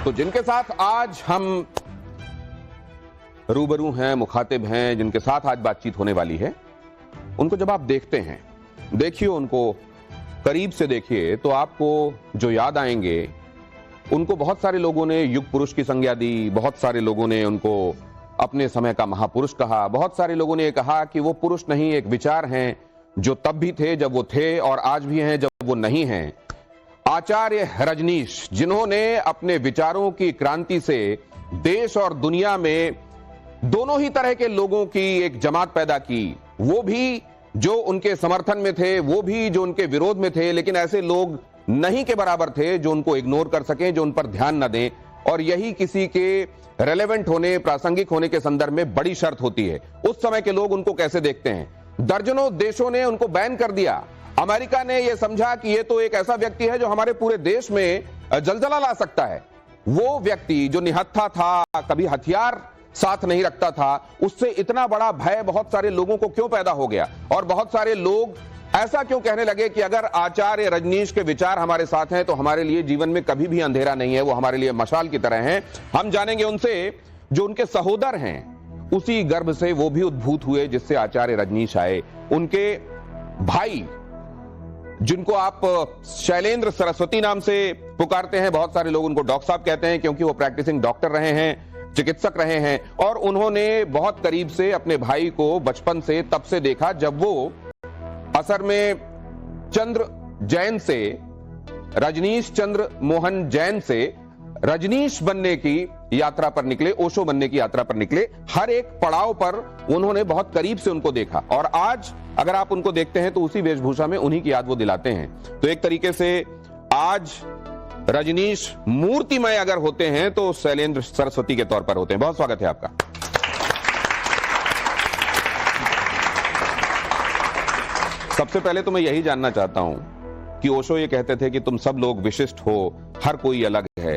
तो जिनके साथ आज हम रूबरू हैं, मुखातिब हैं, जिनके साथ आज बातचीत होने वाली है, उनको जब आप देखते हैं, देखिए उनको करीब से देखिए, तो आपको जो याद आएंगे, उनको बहुत सारे लोगों ने युग पुरुष की संज्ञा दी, बहुत सारे लोगों ने उनको अपने समय का महापुरुष कहा, बहुत सारे लोगों ने कहा कि वो पुरुष नहीं, एक विचार हैं जो तब भी थे जब वो थे और आज भी हैं जब वो नहीं हैं। आचार्य रजनीश, जिन्होंने अपने विचारों की क्रांति से देश और दुनिया में दोनों ही तरह के लोगों की एक जमात पैदा की, वो भी जो उनके समर्थन में थे, वो भी जो उनके विरोध में थे, लेकिन ऐसे लोग नहीं के बराबर थे जो उनको इग्नोर कर सकें, जो उन पर ध्यान न दें। और यही किसी के रेलेवेंट होने, प्रासंगिक होने के संदर्भ में बड़ी शर्त होती है। उस समय के लोग उनको कैसे देखते हैं? दर्जनों देशों ने उनको बैन कर दिया। अमेरिका ने यह समझा कि यह तो एक ऐसा व्यक्ति है जो हमारे पूरे देश में जलजला ला सकता है। वो व्यक्ति जो निहत्था था, कभी हथियार साथ नहीं रखता था, उससे इतना बड़ा भय बहुत सारे लोगों को क्यों पैदा हो गया? और बहुत सारे लोग ऐसा क्यों कहने लगे कि अगर आचार्य रजनीश के विचार हमारे साथ हैं तो हमारे लिए जीवन में कभी भी अंधेरा नहीं है, वो हमारे लिए मशाल की तरह हैं। हम जानेंगे उनसे, जो उनके सहोदर हैं, उसी गर्भ से वो भी उद्भूत हुए जिससे आचार्य रजनीश आए। उनके भाई, जिनको आप शैलेंद्र सरस्वती नाम से पुकारते हैं, बहुत सारे लोग उनको डॉक्टर साहब कहते हैं क्योंकि वो प्रैक्टिसिंग डॉक्टर रहे हैं, चिकित्सक रहे हैं, और उन्होंने बहुत करीब से अपने भाई को बचपन से तब से देखा जब वो असल में चंद्र जैन से, रजनीश चंद्र मोहन जैन से रजनीश बनने की यात्रा पर निकले, ओशो बनने की यात्रा पर निकले। हर एक पड़ाव पर उन्होंने बहुत करीब से उनको देखा, और आज अगर आप उनको देखते हैं तो उसी वेशभूषा में उन्हीं की याद वो दिलाते हैं। तो एक तरीके से आज रजनीश मूर्तिमय अगर होते हैं तो शैलेंद्र सरस्वती के तौर पर होते हैं। बहुत स्वागत है आपका। सबसे पहले तो मैं यही जानना चाहता हूं कि ओशो ये कहते थे कि तुम सब लोग विशिष्ट हो, हर कोई अलग है।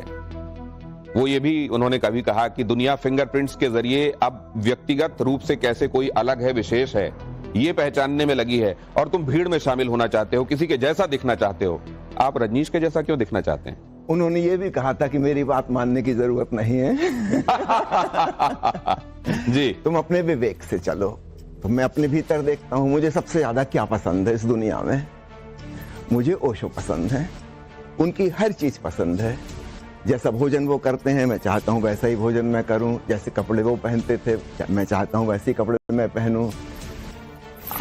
वो ये भी उन्होंने कभी कहा कि दुनिया फिंगरप्रिंट्स के जरिए अब व्यक्तिगत रूप से कैसे कोई अलग है, विशेष है, ये पहचानने में लगी है, और तुम भीड़ में शामिल होना चाहते हो, किसी के जैसा दिखना चाहते हो। आप रजनीश के जैसा क्यों दिखना चाहते हैं? उन्होंने ये भी कहा था कि मेरी बात मानने की जरूरत नहीं है। जी, तुम अपने विवेक से चलो। तो मैं अपने भीतर देखता हूं, मुझे सबसे ज्यादा क्या पसंद है इस दुनिया में। मुझे ओशो पसंद है, उनकी हर चीज पसंद है। जैसा भोजन वो करते हैं मैं चाहता हूं वैसा ही भोजन मैं करूं, जैसे कपड़े वो पहनते थे मैं चाहता हूं वैसे ही कपड़े मैं पहनूं।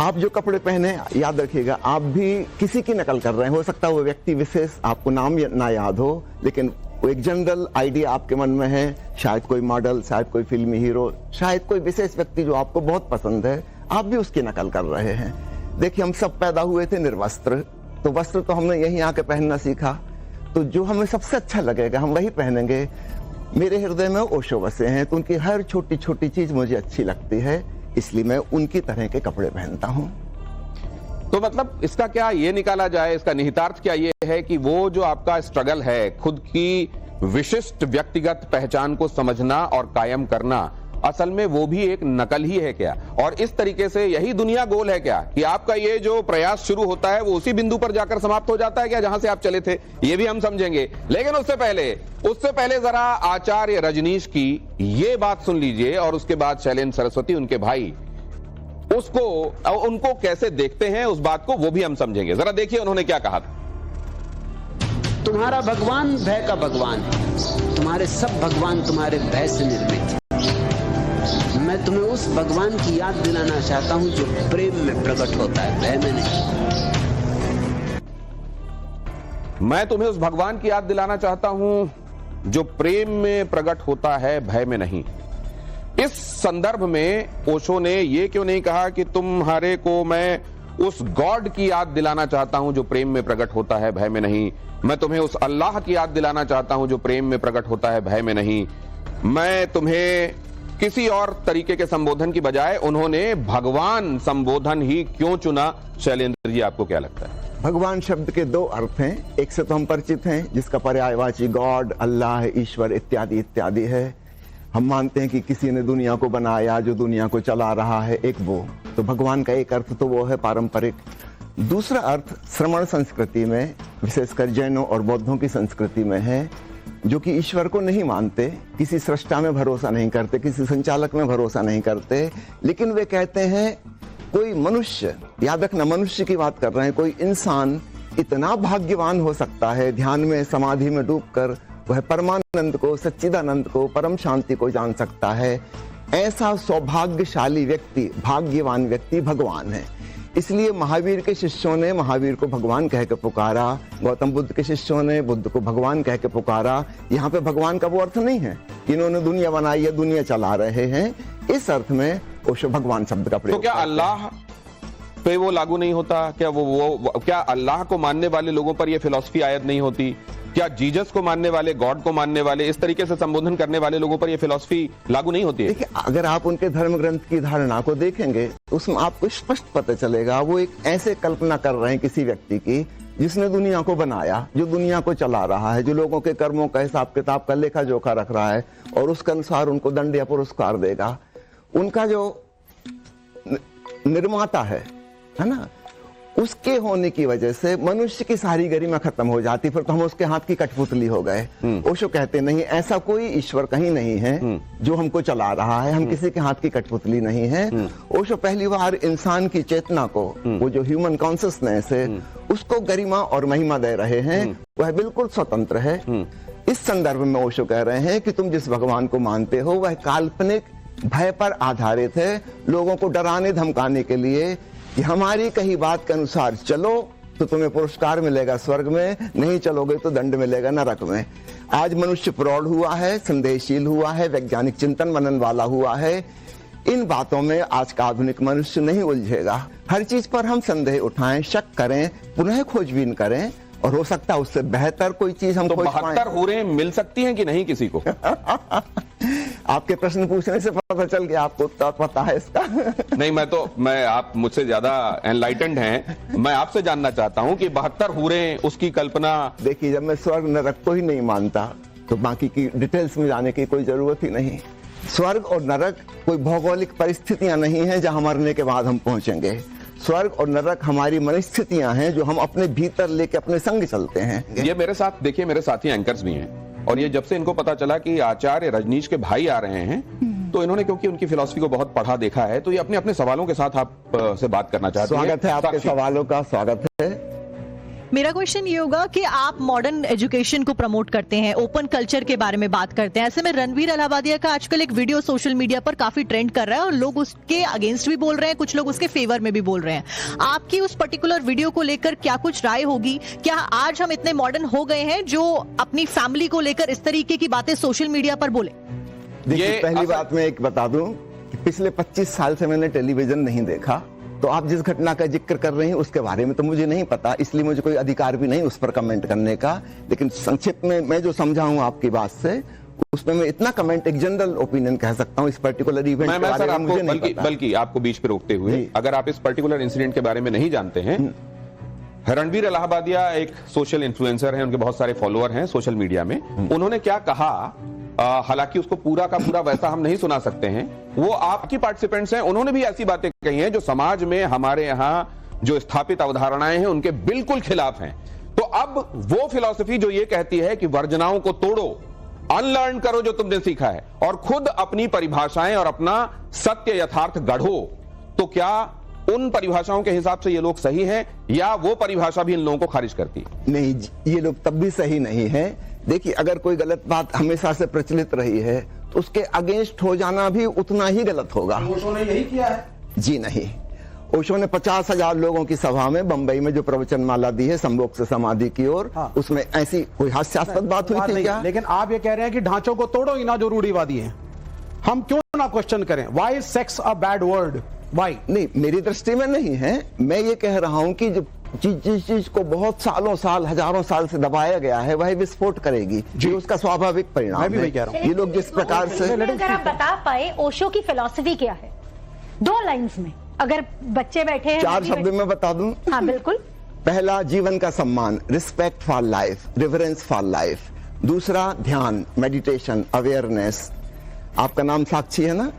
आप जो कपड़े पहने, याद रखिएगा, आप भी किसी की नकल कर रहे हैं। हो सकता है वो व्यक्ति विशेष आपको नाम ना याद हो, लेकिन वो एक जनरल आइडिया आपके मन में है। शायद कोई मॉडल, शायद कोई फिल्मी हीरो, शायद कोई विशेष व्यक्ति जो आपको बहुत पसंद है, आप भी उसकी नकल कर रहे हैं। देखिए, हम सब पैदा हुए थे निर्वस्त्र, तो वस्त्र तो हमने यहीं आके पहनना सीखा, तो जो हमें सबसे अच्छा लगेगा हम वही पहनेंगे। मेरे हृदय में ओशो बसे हैं, तो उनकी हर छोटी छोटी चीज मुझे अच्छी लगती है, इसलिए मैं उनकी तरह के कपड़े पहनता हूं। तो मतलब इसका क्या ये निकाला जाए, इसका निहितार्थ क्या ये है कि वो जो आपका स्ट्रगल है, खुद की विशिष्ट व्यक्तिगत पहचान को समझना और कायम करना, असल में वो भी एक नकल ही है क्या? और इस तरीके से यही दुनिया गोल है क्या कि आपका ये जो प्रयास शुरू होता है वो उसी बिंदु पर जाकर समाप्त हो जाता है क्या जहां से आप चले थे? ये भी हम समझेंगे, लेकिन उससे पहले जरा आचार्य रजनीश की ये बात सुन लीजिए, और उसके बाद शैलेंद्र सरस्वती, उनके भाई, उनको कैसे देखते हैं, उस बात को वो भी हम समझेंगे। जरा देखिए उन्होंने क्या कहा था। तुम्हारा भगवान भय का भगवान है, तुम्हारे सब भगवान तुम्हारे भय से निर्मित है। मैं तुम्हें उस भगवान की याद दिलाना चाहता हूं जो प्रेम में प्रकट होता है, भय में नहीं। मैं तुम्हें उस भगवान की याद दिलाना चाहता हूं जो प्रेम में प्रकट होता है, भय में नहीं। इस संदर्भ में ओशो ने यह क्यों नहीं कहा कि तुम्हारे को मैं उस गॉड की याद दिलाना चाहता हूं जो प्रेम में प्रकट होता है, भय में नहीं। मैं तुम्हें उस अल्लाह की याद दिलाना चाहता हूं जो प्रेम में प्रकट होता है, भय में नहीं। मैं तुम्हें किसी और तरीके के संबोधन की बजाय उन्होंने भगवान संबोधन ही क्यों चुना? शैलेंद्र जी, आपको क्या लगता है? भगवान शब्द के दो अर्थ हैं। एक से तो हम परिचित हैं, जिसका पर्यायवाची गॉड, अल्लाह, ईश्वर इत्यादि इत्यादि है। हम मानते हैं कि किसी ने दुनिया को बनाया, जो दुनिया को चला रहा है, एक वो। तो भगवान का एक अर्थ तो वो है पारंपरिक। दूसरा अर्थ श्रमण संस्कृति में, विशेषकर जैनों और बौद्धों की संस्कृति में है, जो कि ईश्वर को नहीं मानते, किसी सृष्टा में भरोसा नहीं करते, किसी संचालक में भरोसा नहीं करते, लेकिन वे कहते हैं कोई मनुष्य, याद रखना मनुष्य की बात कर रहे हैं, कोई इंसान इतना भाग्यवान हो सकता है ध्यान में समाधि में डूबकर वह परमानंद को, सच्चिदानंद को, परम शांति को जान सकता है। ऐसा सौभाग्यशाली व्यक्ति, भाग्यवान व्यक्ति भगवान है। इसलिए महावीर के शिष्यों ने महावीर को भगवान कह के पुकारा, गौतम बुद्ध के शिष्यों ने बुद्ध को भगवान कह के पुकारा। यहाँ पे भगवान का वो अर्थ नहीं है इन्होंने दुनिया बनाई है, दुनिया चला रहे हैं, इस अर्थ में ओशो भगवान शब्द का प्रयोग। तो क्या अल्लाह पे वो लागू नहीं होता? क्या वो क्या अल्लाह को मानने वाले लोगों पर ये फिलॉसफी आयत नहीं होती? क्या जीसस को मानने वाले, गॉड को मानने वाले, इस तरीके से संबोधन करने वाले लोगों पर ये फिलॉसफी लागू नहीं होती है? देखिए, अगर आप उनके धर्म ग्रंथ की धारणा को देखेंगे उसमें आपको स्पष्ट पता चलेगा वो एक ऐसे कल्पना कर रहे हैं किसी व्यक्ति की जिसने दुनिया को बनाया, जो दुनिया को चला रहा है, जो लोगों के कर्मों का हिसाब किताब का लेखा जोखा रख रहा है और उसके अनुसार उनको दंड या पुरस्कार देगा। उनका जो निर्माता है ना, उसके होने की वजह से मनुष्य की सारी गरिमा खत्म हो जाती, फिर तो हम उसके हाथ की कठपुतली हो गए। ओशो कहते नहीं, ऐसा कोई ईश्वर कहीं नहीं है जो हमको चला रहा है, हम किसी के हाथ की कठपुतली नहीं है। ओशो पहली बार इंसान की चेतना को, वो जो ह्यूमन कॉन्शियसनेस है, उसको गरिमा और महिमा दे रहे हैं, वह बिल्कुल स्वतंत्र है। इस संदर्भ में ओशो कह रहे हैं कि तुम जिस भगवान को मानते हो वह काल्पनिक भय पर आधारित है, लोगों को डराने धमकाने के लिए कि हमारी कही बात के अनुसार चलो तो तुम्हें पुरस्कार मिलेगा स्वर्ग में, नहीं चलोगे तो दंड मिलेगा नरक में। आज मनुष्य प्रौढ़ हुआ है, संदेहशील हुआ है, वैज्ञानिक चिंतन मनन वाला हुआ है। इन बातों में आज का आधुनिक मनुष्य नहीं उलझेगा। हर चीज पर हम संदेह उठाएं, शक करें, पुनः खोजबीन करें और हो सकता है उससे बेहतर कोई चीज हम खोज पाएं। 72 हूरें मिल सकती हैं कि नहीं किसी को? आपके प्रश्न पूछने से पता चल गया आपको उत्तर पता है इसका। नहीं, आप मुझसे ज्यादा एनलाइटेंड हैं। मैं आपसे जानना चाहता हूं कि 72 हूरें उसकी कल्पना। देखिए, जब मैं स्वर्ग नरक को ही नहीं मानता तो बाकी की डिटेल्स में जाने की कोई जरूरत ही नहीं। स्वर्ग और नरक कोई भौगोलिक परिस्थितियां नहीं है जहां मरने के बाद हम पहुंचेंगे। स्वर्ग और नरक हमारी मनस्थितियां हैं जो हम अपने भीतर लेके अपने संग चलते हैं। ये मेरे साथ देखिए, मेरे साथी एंकर्स भी हैं और ये जब से इनको पता चला कि आचार्य रजनीश के भाई आ रहे हैं तो इन्होंने, क्योंकि उनकी फिलॉसफी को बहुत पढ़ा देखा है, तो ये अपने अपने सवालों के साथ आप से बात करना चाहते हैं। स्वागत है आपके सवालों का, स्वागत है। मेरा क्वेश्चन ये होगा कि आप मॉडर्न एजुकेशन को प्रमोट करते हैं, ओपन कल्चर के बारे में बात करते हैं। ऐसे में रणवीर अलाहाबादिया का आजकल एक वीडियो सोशल मीडिया पर काफी ट्रेंड कर रहा है और लोग उसके अगेंस्ट भी बोल रहे हैं, कुछ लोग उसके फेवर में भी बोल रहे हैं। आपकी उस पर्टिकुलर वीडियो को लेकर क्या कुछ राय होगी? क्या आज हम इतने मॉडर्न हो गए हैं जो अपनी फैमिली को लेकर इस तरीके की बातें सोशल मीडिया पर बोले? देखिए, पहली बात मैं एक बता दूं कि पिछले 25 साल से मैंने टेलीविजन नहीं देखा, तो आप जिस घटना का जिक्र कर रहे हैं उसके बारे में तो मुझे नहीं पता, इसलिए मुझे कोई अधिकार भी नहीं उस पर कमेंट करने का। लेकिन संक्षिप्त में मैं जो समझा हूं आपकी बात से, उसमें मैं इतना कमेंट, एक जनरल ओपिनियन कह सकता हूं इस पर्टिकुलर इवेंट के बारे में मुझे नहीं पता। बल्कि आपको बीच पे रोकते हुए, अगर आप इस पर्टिकुलर इंसिडेंट के बारे में नहीं जानते हैं, रणवीर अलाहाबादिया एक सोशल इन्फ्लुएंसर हैं, उनके बहुत सारे फॉलोअर हैं सोशल मीडिया में। उन्होंने क्या कहा, हालांकि उसको पूरा का पूरा वैसा हम नहीं सुना सकते हैं, वो आपकी पार्टिसिपेंट्स हैं, उन्होंने भी ऐसी बातें कही हैं जो समाज में हमारे यहाँ जो स्थापित अवधारणाएं हैं उनके बिल्कुल खिलाफ हैं। तो अब वो फिलॉसफी जो ये कहती है कि वर्जनाओं को तोड़ो, अनलर्न करो जो तुमने सीखा है और खुद अपनी परिभाषाएं और अपना सत्य यथार्थ गढ़ो, तो क्या उन परिभाषाओं के हिसाब से ये लोग सही हैं या वो परिभाषा भी इन लोगों को खारिज करती है? नहीं, ये लोग तब भी सही नहीं है। देखिए, अगर कोई गलत बात हमेशा से प्रचलित रही है तो उसके अगेंस्ट हो जाना भी उतना ही गलत होगा। ओशो ने यही किया है? जी नहीं, ओशो ने 50,000 लोगों की सभा में बंबई में जो प्रवचन माला दी है संभोग से समाधि की ओर, उसमें ऐसी कोई हास्यास्पद बात हुई थी क्या? लेकिन आप ये कह रहे हैं कि ढांचों को तोड़ो ही ना जो रूढ़िवादी हैं। हम क्यों ना क्वेश्चन करें, why is sex a bad word? Why? नहीं, मेरी दृष्टि में नहीं है। मैं ये कह रहा हूं कि जिस चीज को बहुत सालों साल, हजारों साल से दबाया गया है वह विस्फोट करेगी, ये उसका स्वाभाविक परिणाम है। मैं भी वही कह रहा हूं। ये लोग जिस प्रकार से, अगर आप बता पाए ओशो की फिलॉसफी क्या है 2 लाइंस में, अगर बच्चे बैठे हैं 4 शब्द में बता दूं? हाँ बिल्कुल। पहला, जीवन का सम्मान, respect for life, reverence for life. दूसरा, ध्यान, मेडिटेशन, अवेयरनेस। आपका नाम साक्षी है ना,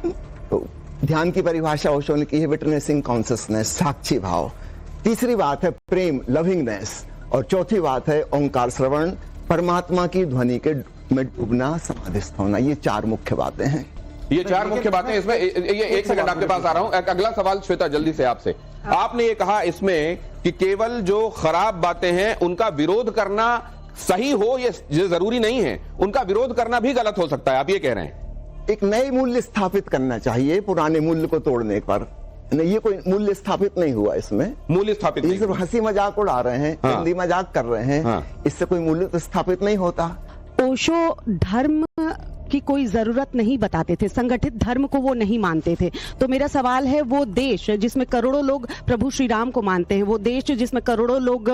तो ध्यान की परिभाषा ओशो ने की है विटनेसिंग कॉन्शियसनेस, साक्षी भाव। तीसरी बात है प्रेम, लविंगनेस। और चौथी बात है ओंकार श्रवण, परमात्मा की ध्वनि के में डूबना, समाधिस्थ होना, ये 4 मुख्य बातें हैं। ये 4 मुख्य बातें इसमें। ये एक सेकंड आपके पास आ रहा हूं। अगला सवाल श्वेता जल्दी से आपसे। आपने ये कहा इसमें कि केवल जो खराब बातें हैं उनका विरोध करना सही हो ये जरूरी नहीं है, उनका विरोध करना भी गलत हो सकता है, आप ये कह रहे हैं। एक नए मूल्य स्थापित करना चाहिए पुराने मूल्य को तोड़ने पर। नहीं, ये कोई मूल्य स्थापित नहीं हुआ, इसमें मूल्य स्थापित नहीं, सिर्फ हंसी मजाक उड़ा रहे हैं, हिंदी मजाक कर रहे हैं, इससे कोई मूल्य तो स्थापित नहीं होता। ओशो धर्म की कोई जरूरत नहीं बताते थे, संगठित धर्म को वो नहीं मानते थे। तो मेरा सवाल है, वो देश जिसमें करोड़ों लोग प्रभु श्री राम को मानते हैं, वो देश जिसमें करोड़ों लोग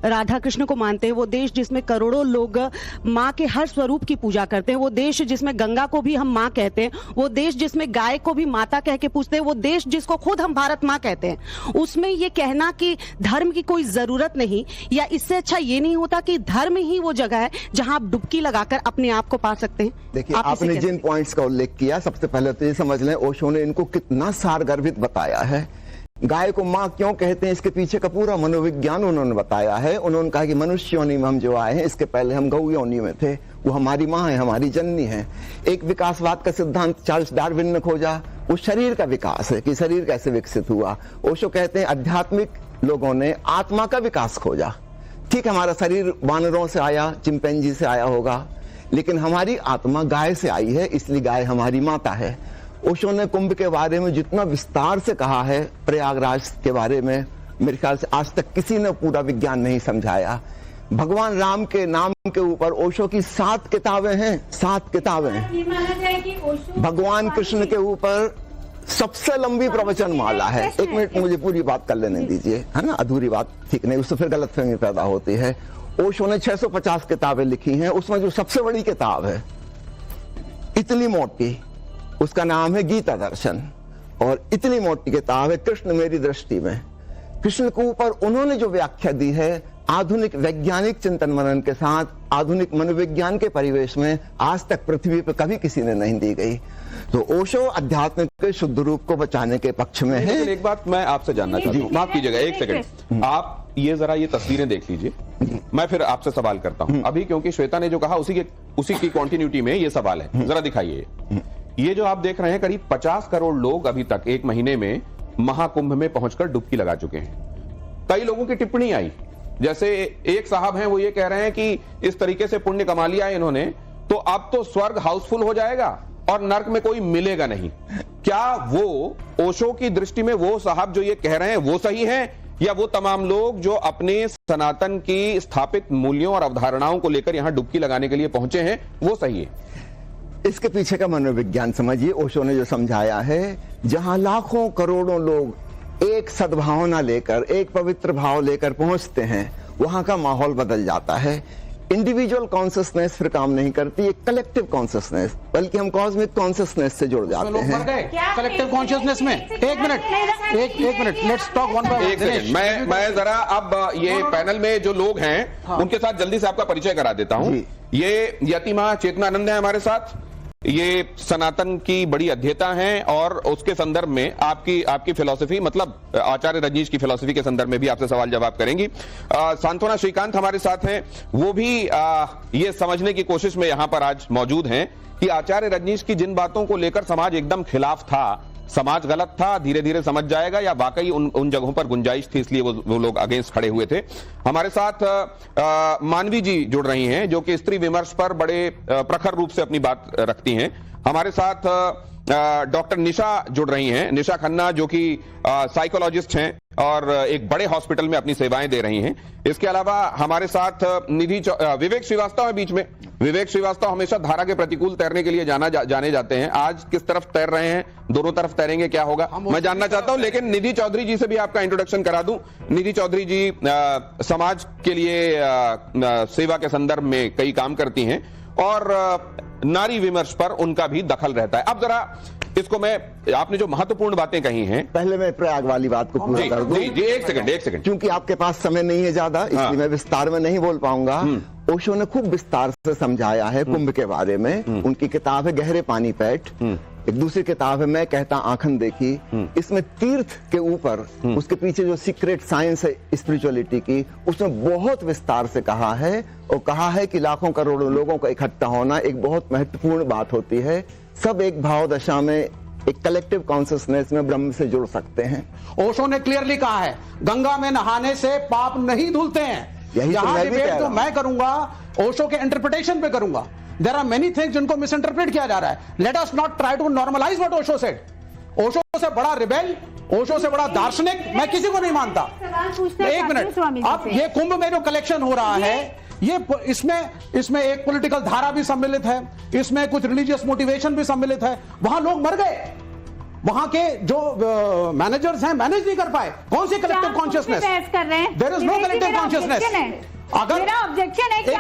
राधा कृष्ण को मानते हैं, वो देश जिसमें करोड़ों लोग माँ के हर स्वरूप की पूजा करते हैं, वो देश जिसमें गंगा को भी हम माँ कहते हैं, वो देश जिसमें गाय को भी माता कह के पूछते हैं, वो देश जिसको खुद हम भारत माँ कहते हैं, उसमें ये कहना कि धर्म की कोई जरूरत नहीं, या इससे अच्छा ये नहीं होता कि धर्म ही वो जगह है जहां आप डुबकी लगाकर अपने आप को पा सकते हैं? देखिए, आपने जिन पॉइंट्स का उल्लेख किया, सबसे पहले तो ये समझ लें ओशो ने इनको कितना सारगर्भित बताया है। गाय को माँ क्यों कहते हैं, इसके पीछे का पूरा मनोविज्ञान उन्होंने बताया है। उन्होंने कहा कि मनुष्य योनि में हम जो आए हैं, इसके पहले हम गौ योनि में थे, वो हमारी माँ है, हमारी जननी है। एक विकासवाद का सिद्धांत चार्ल्स डार्विन ने खोजा, वो शरीर का विकास है कि शरीर कैसे विकसित हुआ। ओशो कहते हैं आध्यात्मिक लोगों ने आत्मा का विकास खोजा। ठीक, हमारा शरीर वानरों से आया, चिंपैंजी से आया होगा, लेकिन हमारी आत्मा गाय से आई है, इसलिए गाय हमारी माता है। ओशो ने कुंभ के बारे में जितना विस्तार से कहा है, प्रयागराज के बारे में मेरे ख्याल से आज तक किसी ने पूरा विज्ञान नहीं समझाया। भगवान राम के नाम के ऊपर ओशो की 7 किताबें हैं, 7 किताबें हैं। भगवान कृष्ण के ऊपर सबसे लंबी प्रवचन माला है। 1 मिनट मुझे पूरी बात कर लेने दीजिए, है ना, अधूरी बात ठीक नहीं, उससे फिर गलतफहमी पैदा होती है। ओशो ने 650 किताबें लिखी हैं, उसमें जो सबसे बड़ी किताब है इतनी मोटी, उसका नाम है गीता दर्शन, और इतनी मोटी किताब है कृष्ण मेरी दृष्टि में। कृष्ण के ऊपर उन्होंने जो व्याख्या दी है आधुनिक वैज्ञानिक चिंतन मनन के साथ, आधुनिक मनोविज्ञान के परिवेश में आज तक पृथ्वी पर कभी किसी ने नहीं दी गई। तो ओशो अध्यात्म के शुद्ध रूप को बचाने के पक्ष में है। एक बात मैं आपसे जानना चाहता हूँ, माफ कीजिएगा 1 सेकंड, आप ये जरा ये तस्वीरें देख लीजिए, मैं फिर आपसे सवाल करता हूं अभी, क्योंकि श्वेता ने जो कहा उसी की कंटिन्यूटी में ये सवाल है। जरा दिखाइए, ये जो आप देख रहे हैं, करीब 50 करोड़ लोग अभी तक 1 महीने में महाकुंभ में पहुंचकर डुबकी लगा चुके हैं। कई लोगों की टिप्पणी आई, जैसे एक साहब हैं, वो ये कह रहे हैं कि इस तरीके से पुण्य कमा लिया है इन्होंने, तो अब तो स्वर्ग हाउसफुल हो जाएगा और नर्क में कोई मिलेगा नहीं। क्या वो ओशो की दृष्टि में वो साहब जो ये कह रहे हैं वो सही है, या वो तमाम लोग जो अपने सनातन की स्थापित मूल्यों और अवधारणाओं को लेकर यहां डुबकी लगाने के लिए पहुंचे हैं वो सही है? इसके पीछे का मनोविज्ञान समझिए। ओशो ने जो समझाया है, जहां लाखों करोड़ों लोग एक सद्भावना लेकर, एक पवित्र भाव लेकर पहुंचते हैं, वहां का माहौल बदल जाता है। इंडिविजुअल कॉन्शियसनेस फिर काम नहीं करती, एक कलेक्टिव कॉन्शियसनेस, बल्कि हम कॉस्मिक कॉन्शियसनेस से जुड़ जाते हैं। कलेक्टिव कॉन्शियसनेस में एक minute let's talk one by one. मैं जरा अब ये पैनल में जो लोग हैं उनके साथ जल्दी से आपका परिचय करा देता हूं। ये यतिमा चेतनानंद है हमारे साथ, ये सनातन की बड़ी अध्येता हैं और उसके संदर्भ में आपकी फिलॉसफी, मतलब आचार्य रजनीश की फिलॉसफी के संदर्भ में भी आपसे सवाल जवाब करेंगी। सांत्वना श्रीकांत हमारे साथ हैं, वो भी ये समझने की कोशिश में यहां पर आज मौजूद हैं कि आचार्य रजनीश की जिन बातों को लेकर समाज एकदम खिलाफ था, समाज गलत था, धीरे धीरे समझ जाएगा, या वाकई उन जगहों पर गुंजाइश थी इसलिए वो लोग अगेंस्ट खड़े हुए थे। हमारे साथ मानवी जी जुड़ रही हैं जो कि स्त्री विमर्श पर बड़े प्रखर रूप से अपनी बात रखती हैं। हमारे साथ डॉक्टर निशा जुड़ रही हैं, निशा खन्ना, जो कि साइकोलॉजिस्ट हैं और एक बड़े हॉस्पिटल में अपनी सेवाएं दे रही हैं। इसके अलावा हमारे साथ विवेक श्रीवास्तव है बीच में। विवेक श्रीवास्तव हमेशा धारा के प्रतिकूल तैरने के लिए जाने जाते हैं, आज किस तरफ तैर रहे हैं, दोनों तरफ तैरेंगे, क्या होगा मैं जानना चाहता हूं। लेकिन निधि चौधरी जी से भी आपका इंट्रोडक्शन करा दूं। निधि चौधरी जी समाज के लिए सेवा के संदर्भ में कई काम करती हैं और नारी विमर्श पर उनका भी दखल रहता है। अब जरा इसको आपने जो महत्वपूर्ण बातें कही हैं, पहले मैं प्रयाग वाली बात को पूरा कर दूं। जी एक सेकंड, क्योंकि आपके पास समय नहीं है ज्यादा, इसलिए मैं विस्तार में नहीं बोल पाऊंगा। ओशो ने खूब विस्तार से समझाया है कुंभ के बारे में। उनकी किताब है गहरे पानी पैठ, एक दूसरी किताब है मैं कहता आंखन देखी, इसमें तीर्थ के ऊपर उसके पीछे जो सीक्रेट साइंस है स्पिरिचुअलिटी की, उसमें बहुत विस्तार से कहा है और कहा है कि लाखों करोड़ों लोगों का इकट्ठा होना एक बहुत महत्वपूर्ण बात होती है। सब एक भाव दशा में, एक कलेक्टिव कॉन्शियसनेस में ब्रह्म से जुड़ सकते हैं। ओशो ने क्लियरली कहा है गंगा में नहाने से पाप नहीं धुलते हैं। यही तो यहां मैं भी कह डिबेट रहा जो हूं। मैं करूंगा ओशो के इंटरप्रिटेशन पे करूंगा। देयर आर मेनी थिंग्स जिनको मिस इंटरप्रेट किया जा रहा है। Let us not try to normalize what Osho said. Osho से बड़ा रिबेल, ओशो से बड़ा दार्शनिक मैं किसी को नहीं मानता। एक मिनट, अब ये कुंभ में जो कलेक्शन हो रहा है, ये इसमें एक पॉलिटिकल धारा भी सम्मिलित है, इसमें कुछ रिलीजियस मोटिवेशन भी सम्मिलित है। वहां लोग मर गए, वहां के जो मैनेजर्स हैं मैनेज नहीं कर पाए। कौन सी कलेक्टिव कॉन्शियसनेस? कर रहे हैं, there is no collective consciousness. अगर मेरा ऑब्जेक्शन है कि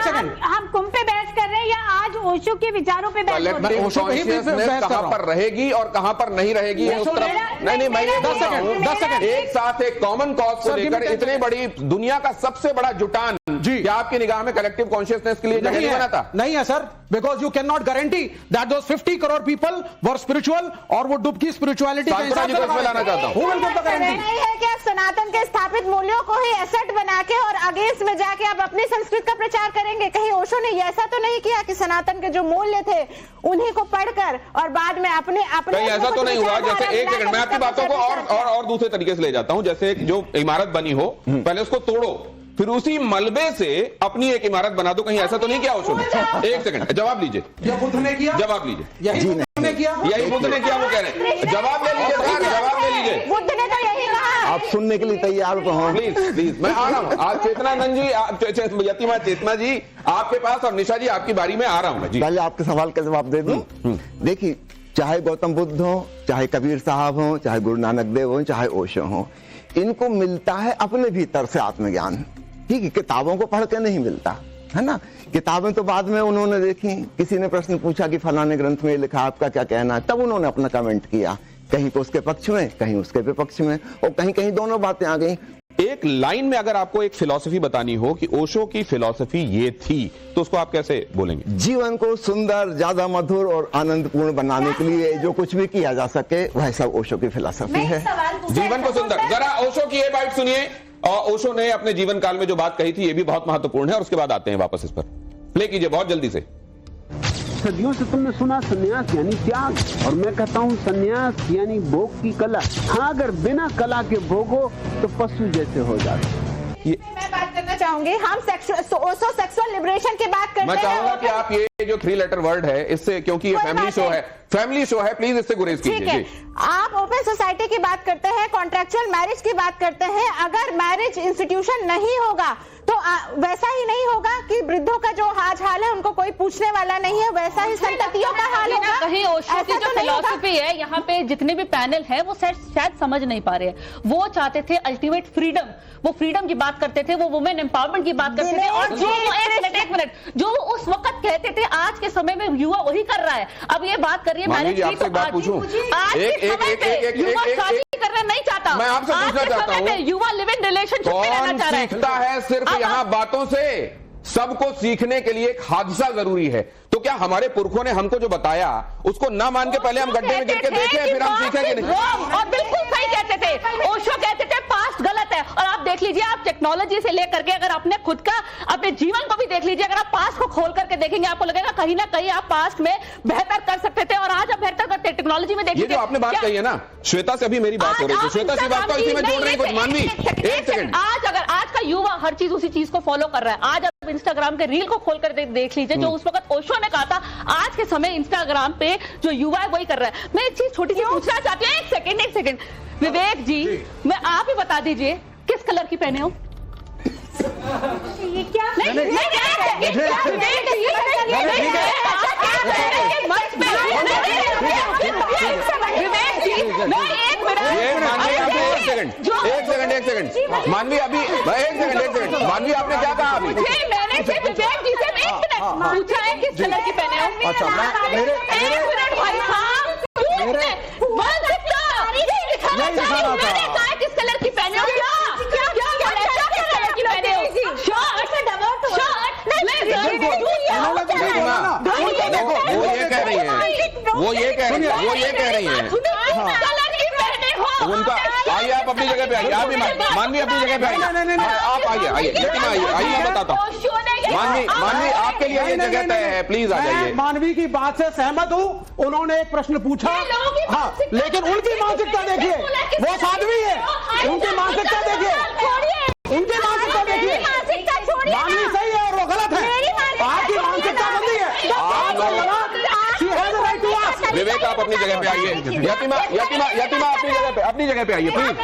हम कुंभ पे बहस कर रहे हैं या आज ओशो के विचारों पे बहस कर रहे हैं? कलेक्टिव कॉन्शियसनेस कहां पर रहेगी और कहां पर नहीं रहेगी, उस तरफ नहीं मैं ये 10 सेकंड एक साथ एक कॉमन कॉज को लेकर इतनी बड़ी दुनिया का सबसे बड़ा जुटान जी, क्या आपकी निगाह में कलेक्टिव कॉन्शियसनेस के लिए जगह नहीं बनाता? नहीं है sir, because you can not guarantee that those 50 crore people were spiritual और वो डुबकी स्पिरिचुअलिटी लाना चाहता हूं। नहीं है कि आप सनातन के स्थापित मूल्यों को ही एसेट बना के और अगेंस्ट में जाके आप अपनी संस्कृति का प्रचार करेंगे। कहीं ओशो ने ऐसा तो नहीं किया कि सनातन के जो मूल्य थे उन्हीं को पढ़कर और बाद में अपने कहीं ऐसा तो नहीं हुआ जैसे, एक सेकंड मैं आपकी बातों को और दूसरे तरीके से ले जाता हूं। जैसे जो इमारत बनी हो पहले उसको तोड़ो, फिर उसी मलबे से अपनी एक इमारत बना दो। कहीं ऐसा तो नहीं किया ओशो ने? एक सेकंड जवाब लीजिए। यह बुद्ध ने किया, जवाब लीजिए। यही बुद्ध ने किया, यही बुद्ध ने किया, वो कह रहे हैं। जवाब ले लीजिए सर, जवाब ले लीजिए। बुद्ध ने तो यही कहा। आप सुनने के लिए तैयार तो हो? प्लीज मैं आ रहा हूं। आज चेतनानंद जी, यतिमा चेतना जी आपके पास और निशा जी आपकी बारी में आ रहा हूं मैं जी। पहले आपके सवाल का जवाब दे दूं। देखिए, चाहे गौतम बुद्ध हो, चाहे कबीर साहब हो, चाहे गुरु नानक देव हो, चाहे ओशो हो, इनको मिलता है अपने भीतर से आत्मज्ञान। ठीक है, किताबों को पढ़ के नहीं मिलता है ना। किताबें तो बाद में उन्होंने देखी, किसी ने प्रश्न पूछा कि फलाने ग्रंथ में लिखा, आपका क्या कहना है, तब उन्होंने अपना कमेंट किया, कहीं तो उसके पक्ष में, कहीं उसके विपक्ष में, और कहीं कहीं दोनों बातें आ गई। एक लाइन में अगर आपको एक फिलॉसफी बतानी हो कि ओशो की फिलॉसफी ये थी, तो उसको आप कैसे बोलेंगे? जीवन को सुंदर, ज्यादा मधुर और आनंदपूर्ण बनाने के लिए जो कुछ भी किया जा सके वह सब ओशो की फिलॉसफी है। जीवन को सुंदर, जरा ओशो की ये बात सुनिए। और ओशो ने अपने जीवन काल में जो बात कही थी ये भी बहुत महत्वपूर्ण है, और उसके बाद आते हैं वापस इस पर। प्ले कीजिए बहुत जल्दी से। सदियों से तुमने सुना सन्यास यानी त्याग, और मैं कहता हूँ सन्यास यानी भोग की कला। हाँ, अगर बिना कला के भोगो तो पशु जैसे हो जाते। मैं बात करना चाहूंगी, हम ओशो सेक्सुअल लिबरेशन की बात करते हैं। मैं चाहूंगा कि आप ये जो 3 लेटर वर्ड है इससे, क्योंकि ये फैमिली शो है, प्लीज इससे गुरेज कीजिए। ठीक है, आप ओपन सोसाइटी की बात करते हैं, कॉन्ट्रेक्चुअल मैरिज की बात करते हैं। अगर मैरिज इंस्टीट्यूशन नहीं होगा तो वैसा ही नहीं होगा कि वृद्धों का जो आज हाल है उनको कोई पूछने वाला नहीं है, वैसा ही संततियों का हाल होगा। कहीं ओशो की जो फिलॉसफी है, यहाँ पे जितने भी पैनल है वो शायद समझ नहीं पा रहे हैं। वो चाहते थे अल्टीमेट फ्रीडम, वो फ्रीडम की बात करते थे, वो वुमेन एम्पावरमेंट की बात करते थे, और जो एक मिनट जो उस वक्त कहते थे आज के समय में युवा वही कर रहा है। अब ये बात करिए मैंने आपसे एक बात पूछूं, आज के समय में युवा शादी करना नहीं चाहता। मैं आपसे पूछना चाहता हूं, युवा लिव इन रिलेशनशिप में रहना चाह रहा है। सीखता है सिर्फ यहाँ बातों से? सबको सीखने के लिए एक हादसा जरूरी है। तो क्या हमारे पुरखों ने हमको जो बताया उसको ना मान के पहले हम गड्ढे में गिर के देखें, फिर हम सीखेंगे नहीं? और बिल्कुल सही कहते थे, ओशो कहते थे पास्ट गलत है। और आप देख लीजिए, आप टेक्नोलॉजी से लेकर के अगर अपने खुद का अपने जीवन को भी देख लीजिए, अगर आप पास्ट को खोल करके देखेंगे आपको लगेगा कहीं ना कहीं आप पास्ट में बेहतर कर सकते थे, और आज आप बेहतर करते हैं टेक्नोलॉजी में। देखिए ये जो आपने बात कही है ना, श्वेता से अभी मेरी बात हो रही थी, श्वेता से बात तो इसी में जोड़ रही कुछ मानवी। एक सेकंड, आज का युवा हर चीज उसी चीज को फॉलो कर रहा है। आज आप इंस्टाग्राम के रील को खोलकर देख लीजिए, जो उस वक्त ओशो ने कहा था, आज के समय इंस्टाग्राम पे जो युवा है वही कर रहा है। मैं एक चीज छोटी सी पूछना चाहती हूँ, एक सेकंड विवेक जी, मैं आप ही बता दीजिए किस कलर की पहने हो? ये क्या एक सेकंड मानवी, अभी एक सेकंड मानवी, आपने क्या कहा अभी? मैंने सिर्फ विवेक जी से 1 मिनट पूछा है किस कलर की पहने हो। अच्छा, एक मिनट भाई साहब, किस कलर की पहने हो? वो ये कह रही है, वो ये कह रही है उनका। आइए आप अपनी जगह पे आइए, आप भी मानवी अपनी जगह पे आइए, आप आइए यतिमा आइए, मैं बताता हूँ। मानवी आपके लिए ये जगह तय है, प्लीज आ जाइए। मानवी की बात से सहमत हूँ, उन्होंने एक प्रश्न पूछा, हाँ, लेकिन उनकी मानसिकता देखिए, वो साध्वी है, उनकी मानसिकता देखिए, उनकी मानसिकता देखिए, मानवी सही है और वो गलत है, आपकी मानसिकता गंदी है। विवेक आप अपनी जगह पे आइए, यतिमा अपनी जगह पे आइए प्लीज,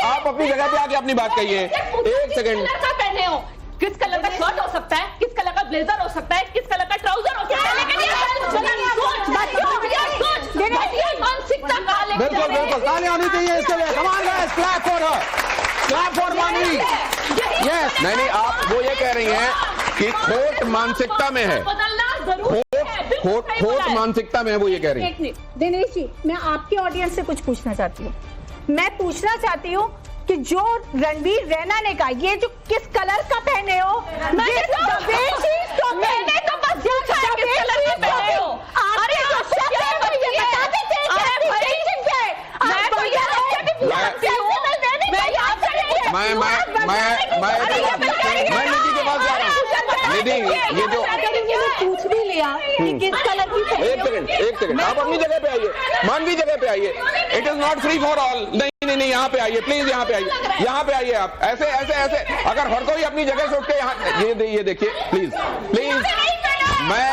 आप अपनी जगह पे आके अपनी बात कहिए। एक सेकंड, पहने हो, किस कलर का शर्ट हो सकता है, किस कलर का ब्लेजर हो सकता है, किस कलर का ट्राउजर हो सकता है, लेकिन मानसिकता का बिल्कुल ताली आनी चाहिए इसके लिए। कमाल है, क्लैप फॉर मानवी। यस, नहीं आप वो ये कह रही हैं कि खोट मानसिकता में है, खोट मानसिकता में है, वो ये कह रही है। दिनेश जी, मैं आपके ऑडियंस से कुछ पूछना चाहती हूँ। मैं पूछना चाहती हूँ कि जो रणवीर रैना ने कहा, ये जो किस कलर का पहने हो, मैं निधि के पास जा रहा हूँ। निधि, ये जो पूछ भी लिया कि किस कलर की। एक सेकंड, आप अपनी जगह पे आइए, मानवी जगह पे आइए। It is not free for all. नहीं, यहाँ पे आइए प्लीज, यहाँ पे आइए आप। ऐसे अगर हर कोई अपनी जगह से उठ के यहाँ, ये देखिए प्लीज। मैं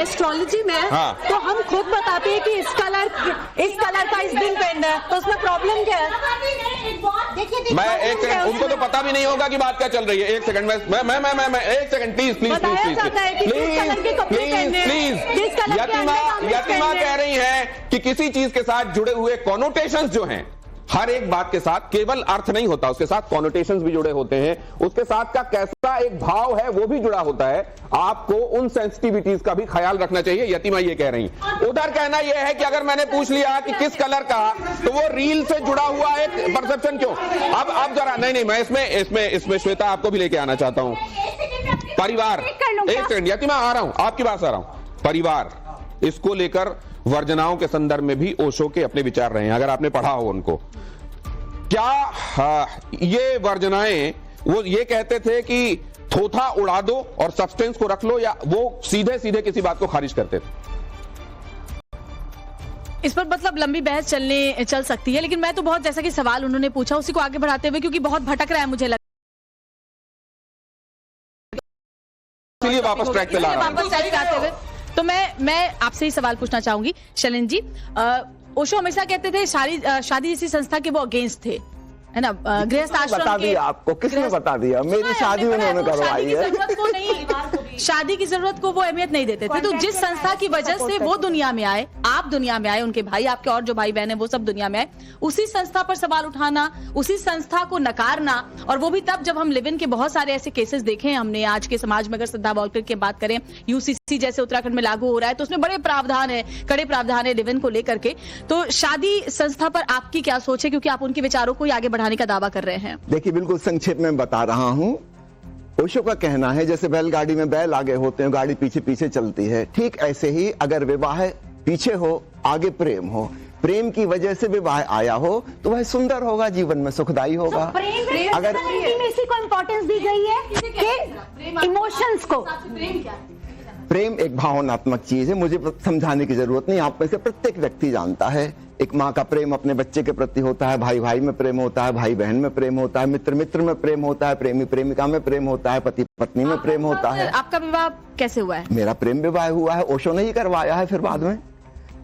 एस्ट्रोलॉजी में हाँ। तो हम खुद बताते हैं कि इस कलर का इस दिन पहनना है, तो उसमें प्रॉब्लम क्या है? मैं एक सेकंड, उनको तो पता भी नहीं होगा कि बात क्या चल रही है। एक सेकंड, मैं एक सेकंड प्लीज। यतिमा कह रही है कि किसी चीज के साथ जुड़े हुए कॉनोटेशंस जो हैं, हर एक बात के साथ केवल अर्थ नहीं होता, उसके साथ कॉनोटेशंस भी जुड़े होते हैं, उसके साथ का कैसा एक भाव है वो भी जुड़ा होता है। आपको उन सेंसिटिविटीज का भी ख्याल रखना चाहिए, यतिमा ये कह रही है। उधर कहना यह है कि अगर मैंने पूछ लिया कि किस कलर का, तो वो रील से जुड़ा हुआ एक परसेप्शन क्यों। अब जरा नहीं, मैं इसमें श्वेता आपको भी लेके आना चाहता हूं। परिवार, एक सेकंड यतिमा, आ रहा हूं, आपकी बात आ रहा हूं। परिवार, इसको लेकर वर्जनाओं के संदर्भ में भी ओशो के अपने विचार रहे हैं, अगर आपने पढ़ा हो उनको। क्या ये वर्जनाएं वो ये कहते थे कि थोथा उड़ा दो और सब्सटेंस को रख लो, या वो सीधे किसी बात को खारिज करते थे? इस पर मतलब लंबी बहस चल सकती है, लेकिन मैं तो बहुत, जैसा कि सवाल उन्होंने पूछा उसी को आगे बढ़ाते हुए, क्योंकि बहुत भटक रहा है मुझे इसलिए वापस ट्रैक पे ला रहा हूं। तो मैं आपसे ही सवाल पूछना चाहूंगी शैलेंद्र जी। ओशो हमेशा कहते थे शादी जैसी संस्था के वो अगेंस्ट थे, है ना। गृहस्थ आश्रम बता दिया आपको, किसने बता दिया? मेरी शादी उन्होंने करवाई है। शादी की जरूरत को वो अहमियत नहीं देते थे। तो जिस संस्था की वजह से वो दुनिया में आए, आप दुनिया में आए, उनके भाई, आपके और जो भाई बहन है वो सब दुनिया में आए, उसी संस्था पर सवाल उठाना, उसी संस्था को नकारना, और वो भी तब जब हम लिव इन के बहुत सारे ऐसे केसेस देखे हैं हमने आज के समाज में। अगर श्रद्धा बॉलकर की बात करें, यूसीसी जैसे उत्तराखंड में लागू हो रहा है, तो उसमें बड़े प्रावधान है, कड़े प्रावधान है लिव इन को लेकर के। तो शादी संस्था पर आपकी क्या सोच है, क्योंकि आप उनके विचारों को आगे बढ़ाने का दावा कर रहे हैं? देखिए, बिल्कुल संक्षेप में बता रहा हूं। ओशो का कहना है जैसे बैलगाड़ी में बैल आगे होते हैं, गाड़ी पीछे पीछे चलती है, ठीक ऐसे ही अगर विवाह पीछे हो, आगे प्रेम हो, प्रेम की वजह से विवाह आया हो, तो वह सुंदर होगा, जीवन में सुखदायी होगा। अगर इसी को इम्पोर्टेंस दी गई है कि इमोशंस को। प्रेम एक भावनात्मक चीज है, मुझे समझाने की जरूरत नहीं, आप में से प्रत्येक व्यक्ति जानता है। एक माँ का प्रेम अपने बच्चे के प्रति होता है, भाई भाई में प्रेम होता है, भाई बहन में प्रेम होता है, मित्र मित्र में प्रेम होता है, प्रेमी प्रेमिका में प्रेम होता है, पति पत्नी में प्रेम होता है। आपका विवाह कैसे हुआ है? मेरा प्रेम विवाह हुआ है, ओशो ने ही करवाया है फिर बाद में।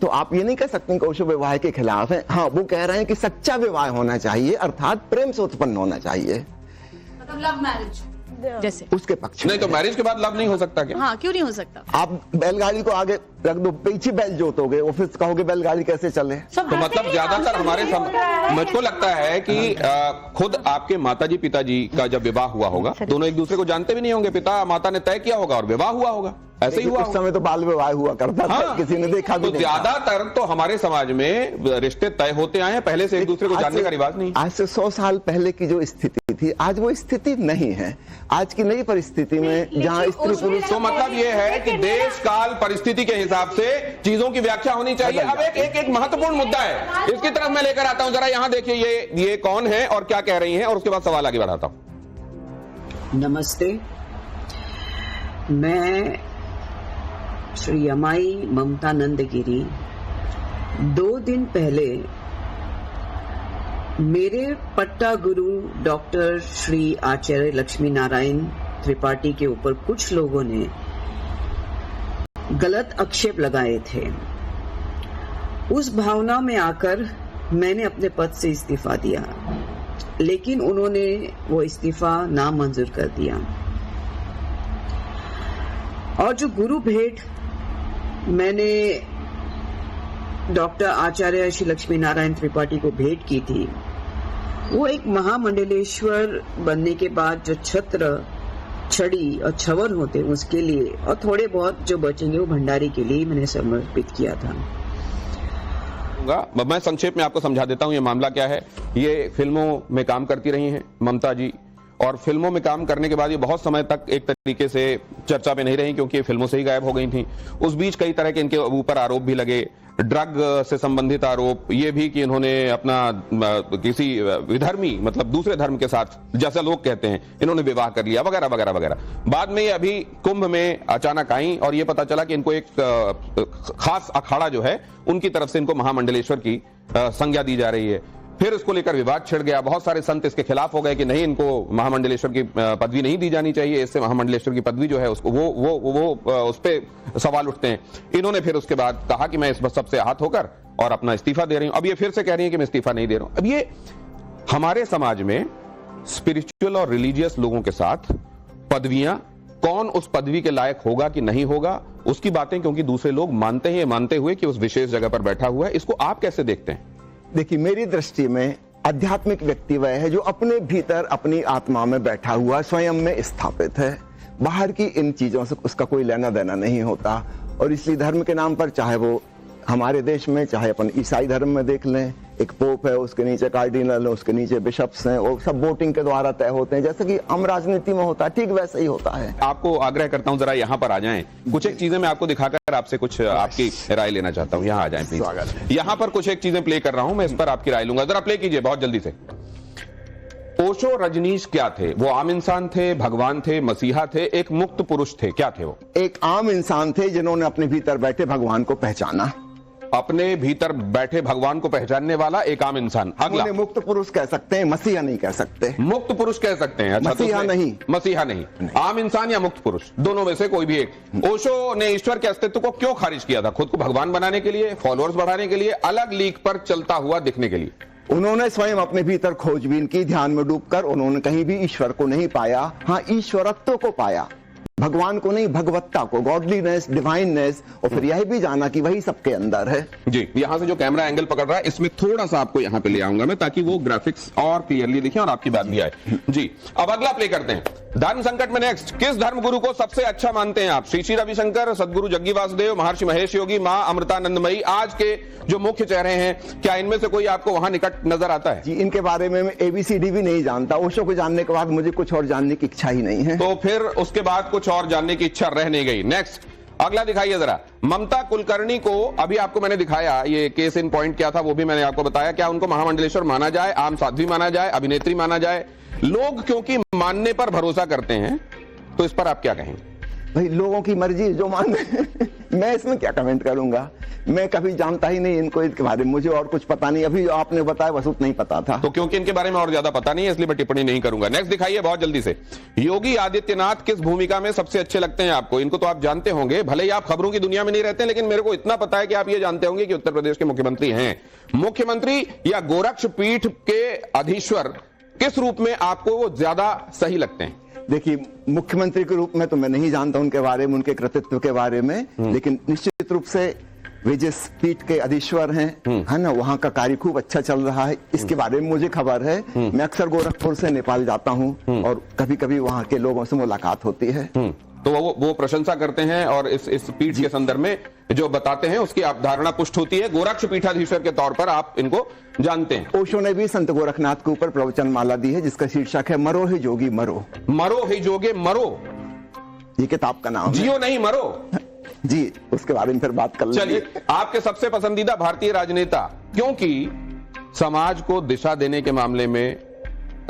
तो आप ये नहीं कह सकते कि ओशो विवाह के खिलाफ है। हाँ, वो कह रहे हैं कि सच्चा विवाह होना चाहिए, अर्थात प्रेम से उत्पन्न होना चाहिए, मतलब लव मैरिज जैसे। उसके पक्ष नहीं, तो मैरिज के बाद लव नहीं हो सकता क्या? हाँ, क्यों नहीं हो सकता? आप बैलगाड़ी को आगे रख दो, पीछे बैल जोतोगे, और फिर कहोगे बैलगाड़ी कैसे चले? तो मतलब ज्यादातर हमारे मुझको लगता है कि खुद आपके माताजी पिताजी का जब विवाह हुआ होगा, दोनों एक दूसरे को जानते भी नहीं होंगे, पिता माता ने तय किया होगा और विवाह हुआ होगा। ऐसे ही हुआ उस समय तो बाल विवाह हुआ करता था। हाँ, किसी ने देखा भी तो नहीं था। ज्यादातर तो हमारे समाज में रिश्ते तय होते आए हैं, पहले से एक दूसरे को जानने का रिवाज नहीं। आज से 100 साल पहले की जो स्थिति थी, आज वो स्थिति नहीं है। आज की नई परिस्थिति में जहां स्त्री पुरुष, तो मतलब ये है कि देश काल परिस्थिति के हिसाब से चीजों की व्याख्या होनी चाहिए। अब एक महत्वपूर्ण मुद्दा है, इसकी तरफ मैं लेकर आता हूं, जरा यहां देखिए ये कौन है और क्या कह रही हैं, और उसके बाद सवाल आगे बढ़ाता हूं। नमस्ते, मैं श्री अमाई ममता नंदगिरी 2 दिन पहले मेरे पट्टा गुरु डॉक्टर श्री आचार्य लक्ष्मी नारायण त्रिपाठी के ऊपर कुछ लोगों ने गलत आक्षेप लगाए थे। उस भावना में आकर मैंने अपने पद से इस्तीफा दिया, लेकिन उन्होंने वो इस्तीफा नामंजूर कर दिया। और जो गुरु भेंट मैंने डॉक्टर आचार्य श्री लक्ष्मी नारायण त्रिपाठी को भेंट की थी, वो एक महामंडलेश्वर बनने के बाद जो छत्र, छड़ी और छवर होते उसके लिए, और थोड़े बहुत जो बचेंगे वो भंडारी के लिए मैंने समर्पित किया था। मैं संक्षेप में आपको समझा देता हूं ये मामला क्या है। ये फिल्मों में काम करती रही हैं ममता जी, और फिल्मों में काम करने के बाद ये बहुत समय तक एक तरीके से चर्चा में नहीं रही, क्योंकि ये फिल्मों से ही गायब हो गई थी। उस बीच कई तरह के इनके ऊपर आरोप भी लगे, ड्रग से संबंधित आरोप, ये भी कि इन्होंने अपना किसी विधर्मी, मतलब दूसरे धर्म के साथ, जैसा लोग कहते हैं, इन्होंने विवाह कर लिया, वगैरह वगैरह वगैरह। बाद में ये अभी कुंभ में अचानक आई और ये पता चला कि इनको एक खास अखाड़ा जो है उनकी तरफ से इनको महामंडलेश्वर की संज्ञा दी जा रही है। फिर इसको लेकर विवाद छिड़ गया, बहुत सारे संत इसके खिलाफ हो गए कि नहीं, इनको महामंडलेश्वर की पदवी नहीं दी जानी चाहिए, इससे महामंडलेश्वर की पदवी जो है उसको वो उस पे सवाल उठते हैं। इन्होंने फिर उसके बाद कहा कि मैं इस सबसे आहत होकर और अपना इस्तीफा दे रही हूं। अब ये फिर से कह रही है कि मैं इस्तीफा नहीं दे रहा हूं। अब ये हमारे समाज में स्पिरिचुअल और रिलीजियस लोगों के साथ पदवियां, कौन उस पदवी के लायक होगा कि नहीं होगा, उसकी बातें क्योंकि दूसरे लोग मानते हैं, मानते हुए कि उस विशेष जगह पर बैठा हुआ है, इसको आप कैसे देखते हैं? देखिए, मेरी दृष्टि में आध्यात्मिक व्यक्ति वह है जो अपने भीतर अपनी आत्मा में बैठा हुआ स्वयं में स्थापित है। बाहर की इन चीजों से उसका कोई लेना देना नहीं होता। और इसलिए धर्म के नाम पर, चाहे वो हमारे देश में, चाहे अपन ईसाई धर्म में देख लें, एक पोप है, उसके नीचे कार्डिनल है, उसके नीचे बिशप्स हैं, वो सब वोटिंग के द्वारा तय होते हैं, जैसे कि आम राजनीति में होता है, ठीक वैसे ही होता है। आपको आग्रह करता हूं जरा यहां पर आ जाएं, कुछ एक चीजें मैं आपको दिखाकर आपसे कुछ आपकी राय लेना चाहता हूं। यहां आ जाएं प्लीज। यहां पर कुछ एक चीजें प्ले कर रहा हूं, मैं इस पर आपकी राय लूंगा, जरा प्ले कीजिए बहुत जल्दी से। ओशो रजनीश क्या थे? वो आम इंसान थे, भगवान थे, मसीहा थे, एक मुक्त पुरुष थे, क्या थे वो? एक आम इंसान थे जिन्होंने अपने भीतर बैठे भगवान को पहचाना। अपने भीतर बैठे भगवान को पहचानने वाला एक आम इंसान। अगला, मुक्त पुरुष कह सकते हैं, मसीहा नहीं कह सकते। मुक्त पुरुष कह सकते हैं, अच्छा, मसीहा नहीं, मसीहा नहीं, आम इंसान या मुक्त पुरुष, दोनों में से कोई भी एक। ओशो ने ईश्वर के अस्तित्व को क्यों खारिज किया था? खुद को भगवान बनाने के लिए, फॉलोअर्स बढ़ाने के लिए, अलग लीक पर चलता हुआ दिखने के लिए। उन्होंने स्वयं अपने भीतर खोजबीन की, ध्यान में डूबकर उन्होंने कहीं भी ईश्वर को नहीं पाया। हाँ, ईश्वरत्व को पाया, भगवान को नहीं, भगवत्ता को, गॉडलीनेस, डिवाइननेस, और फिर यह भी जाना कि वही सबके अंदर है। जी, यहां से जो कैमरा एंगल पकड़ रहा है, इसमें थोड़ा सा आपको यहां पे ले आऊंगा मैं, ताकि वो ग्राफिक्स और क्लियरली दिखे और आपकी बात भी आए। जी, अब अगला प्ले करते हैं। धर्म संकट में नेक्स्ट, किस धर्म गुरु को सबसे अच्छा मानते हैं आप? श्री श्री रविशंकर, सदगुरु जग्गी वासुदेव, महर्षि महेश योगी, मां अमृतानंदमयी, आज के जो मुख्य चेहरे हैं, क्या इनमें से कोई आपको वहां निकट नजर आता है? जी, इनके बारे में मैं ABCD भी नहीं जानता। ओशो को जानने के बाद मुझे कुछ और जानने की इच्छा ही नहीं है। तो फिर उसके बाद कुछ और जानने की इच्छा रह नहीं गई। नेक्स्ट, अगला दिखाइए जरा। ममता कुलकर्णी को अभी आपको मैंने दिखाया, ये केस इन पॉइंट क्या था वो भी मैंने आपको बताया। क्या उनको महामंडलेश्वर माना जाए, आम साध्वी माना जाए, अभिनेत्री माना जाए? लोग क्योंकि मानने पर भरोसा करते हैं, तो इस पर आप क्या कहेंगे? भाई, लोगों की मर्जी, जो मान मैं इसमें क्या कमेंट करूंगा? मैं कभी जानता ही नहीं इनको, इसके बारे में मुझे और कुछ पता नहीं। अभी जो आपने बताया बस उतना ही पता था। तो क्योंकि इनके बारे में और ज्यादा पता नहीं है, इसलिए मैं टिप्पणी नहीं करूंगा। नेक्स्ट दिखाइए बहुत जल्दी से। योगी आदित्यनाथ किस भूमिका में सबसे अच्छे लगते हैं आपको? इनको तो आप जानते होंगे, भले ही आप खबरों की दुनिया में नहीं रहते, लेकिन मेरे को इतना पता है कि आप ये जानते होंगे कि उत्तर प्रदेश के मुख्यमंत्री हैं। मुख्यमंत्री या गोरक्ष पीठ के अधीश्वर, किस रूप में आपको वो ज्यादा सही लगते हैं? देखिए, मुख्यमंत्री के रूप में तो मैं नहीं जानता उनके बारे में, उनके कृतित्व के बारे में, लेकिन निश्चित रूप से वे जिस पीठ के अधीश्वर हैं, है ना, वहाँ का कार्य खूब अच्छा चल रहा है, इसके बारे में मुझे खबर है। मैं अक्सर गोरखपुर से नेपाल जाता हूँ और कभी कभी वहाँ के लोगों से मुलाकात होती है। तो वो प्रशंसा करते हैं और इस पीठ के संदर्भ में जो बताते हैं उसकी अवधारणा पुष्ट होती है। गोरक्ष पीठाधीश्वर के तौर पर आप इनको जानते हैं। ओशो ने भी संत गोरखनाथ के ऊपर प्रवचन माला दी है जिसका शीर्षक है मरो हे जोगी मरो। मरो हे जोगे मरो, ये किताब का नाम जियो नहीं मरो। जी, उसके बारे में फिर बात कर लेंगे। चलिए, आपके सबसे पसंदीदा भारतीय राजनेता, क्योंकि समाज को दिशा देने के मामले में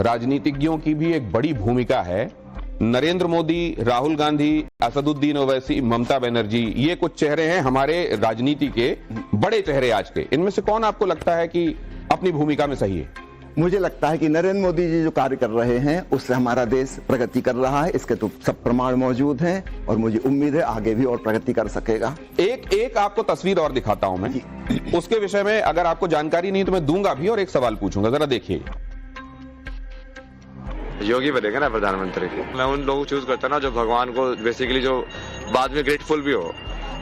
राजनीतिज्ञों की भी एक बड़ी भूमिका है। नरेंद्र मोदी, राहुल गांधी, असदुद्दीन ओवैसी, ममता बनर्जी, ये कुछ चेहरे हैं हमारे राजनीति के बड़े चेहरे आज के। इनमें से कौन आपको लगता है कि अपनी भूमिका में सही है? मुझे लगता है कि नरेंद्र मोदी जी जो कार्य कर रहे हैं उससे हमारा देश प्रगति कर रहा है। इसके तो सब प्रमाण मौजूद हैं और मुझे उम्मीद है आगे भी और प्रगति कर सकेगा। एक आपको तस्वीर और दिखाता हूं मैं, उसके विषय में अगर आपको जानकारी नहीं तो मैं दूंगा भी और एक सवाल पूछूंगा, जरा देखिए। योगी बनेगा ना प्रधानमंत्री। मैं उन लोगों को चूज करता ना जो भगवान को बेसिकली जो बाद में ग्रेटफुल भी हो।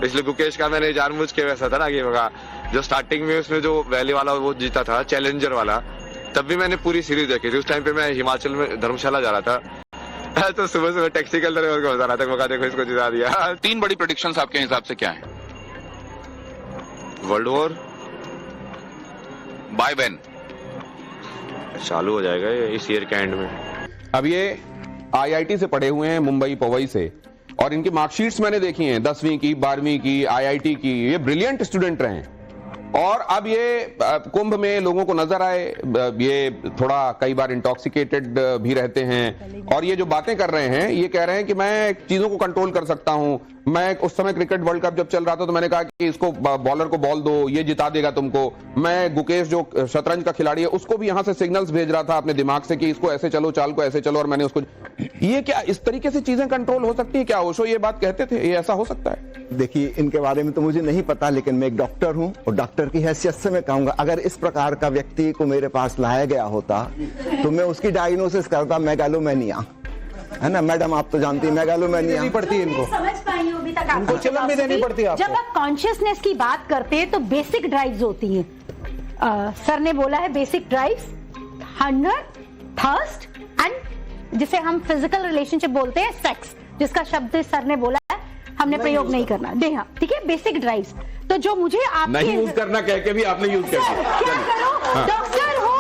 इसलिए गुकेश का मैंने जानबूझ के वैसा था ना कि जो स्टार्टिंग में उसने जो वैली वाला वो जीता था, चैलेंजर वाला, तब भी मैंने पूरी सीरीज देखी थी। उस टाइम पे मैं हिमाचल में धर्मशाला जा रहा था तो सुबह सुबह टैक्सी के अंदर बता रहा था, मौका देखो इसको जिता दिया। 3 बड़ी प्रेडिक्शंस आपके हिसाब से क्या है? वर्ल्ड वॉर बाय व्हेन चालू हो जाएगा इस ईयर के एंड में। अब ये आईआईटी से पढ़े हुए हैं, मुंबई पवई से, और इनकी मार्कशीट्स मैंने देखी हैं 10वीं की, 12वीं की, आईआईटी की। ये ब्रिलियंट स्टूडेंट रहे और अब ये कुंभ में लोगों को नजर आए, ये थोड़ा कई बार इंटॉक्सिकेटेड भी रहते हैं और ये जो बातें कर रहे हैं, ये कह रहे हैं कि मैं चीजों को कंट्रोल कर सकता हूं। मैं उस समय क्रिकेट वर्ल्ड कप जब चल रहा था तो मैंने कहा कि इसको बॉलर को बॉल दो, ये जिता देगा तुमको। मैं गुकेश जो शतरंज का खिलाड़ी है उसको भी यहां से सिग्नल्स भेज रहा था अपने दिमाग से कि इसको ऐसे चलो, चाल को ऐसे चलो, और मैंने उसको। ये क्या इस तरीके से चीजें कंट्रोल हो सकती है क्या? ओशो ये बात कहते थे, ये ऐसा हो सकता है? देखिए, इनके बारे में तो मुझे नहीं पता, लेकिन मैं एक डॉक्टर हूं और डॉक्टर की हैसियत से मैं कहूंगा अगर इस प्रकार का व्यक्ति को मेरे पास लाया गया होता तो मैं उसकी डायग्नोसिस करता मेगालोमेनिया, है ना मैडम, आप तो जानती हैं मेगालोमेनिया पड़ती है इनको, समझ पाई हूं अभी तक आप उनको चिल्लम भी देनी पड़ती है आपको। जब आप कॉन्शियसनेस की बात करते हैं तो बेसिक ड्राइव्स होती हैं। सर ने बोला है basic drives, hunger, thirst and जिसे हम फिजिकल रिलेशनशिप बोलते हैं सेक्स, जिसका शब्द सर ने बोला है हमने प्रयोग नहीं करना। देहा, ठीक है, बेसिक ड्राइव्स। तो जो मुझे आप नहीं यूज करना कह के भी आपने यूज कर दिया। क्या करो, डॉक्टर हो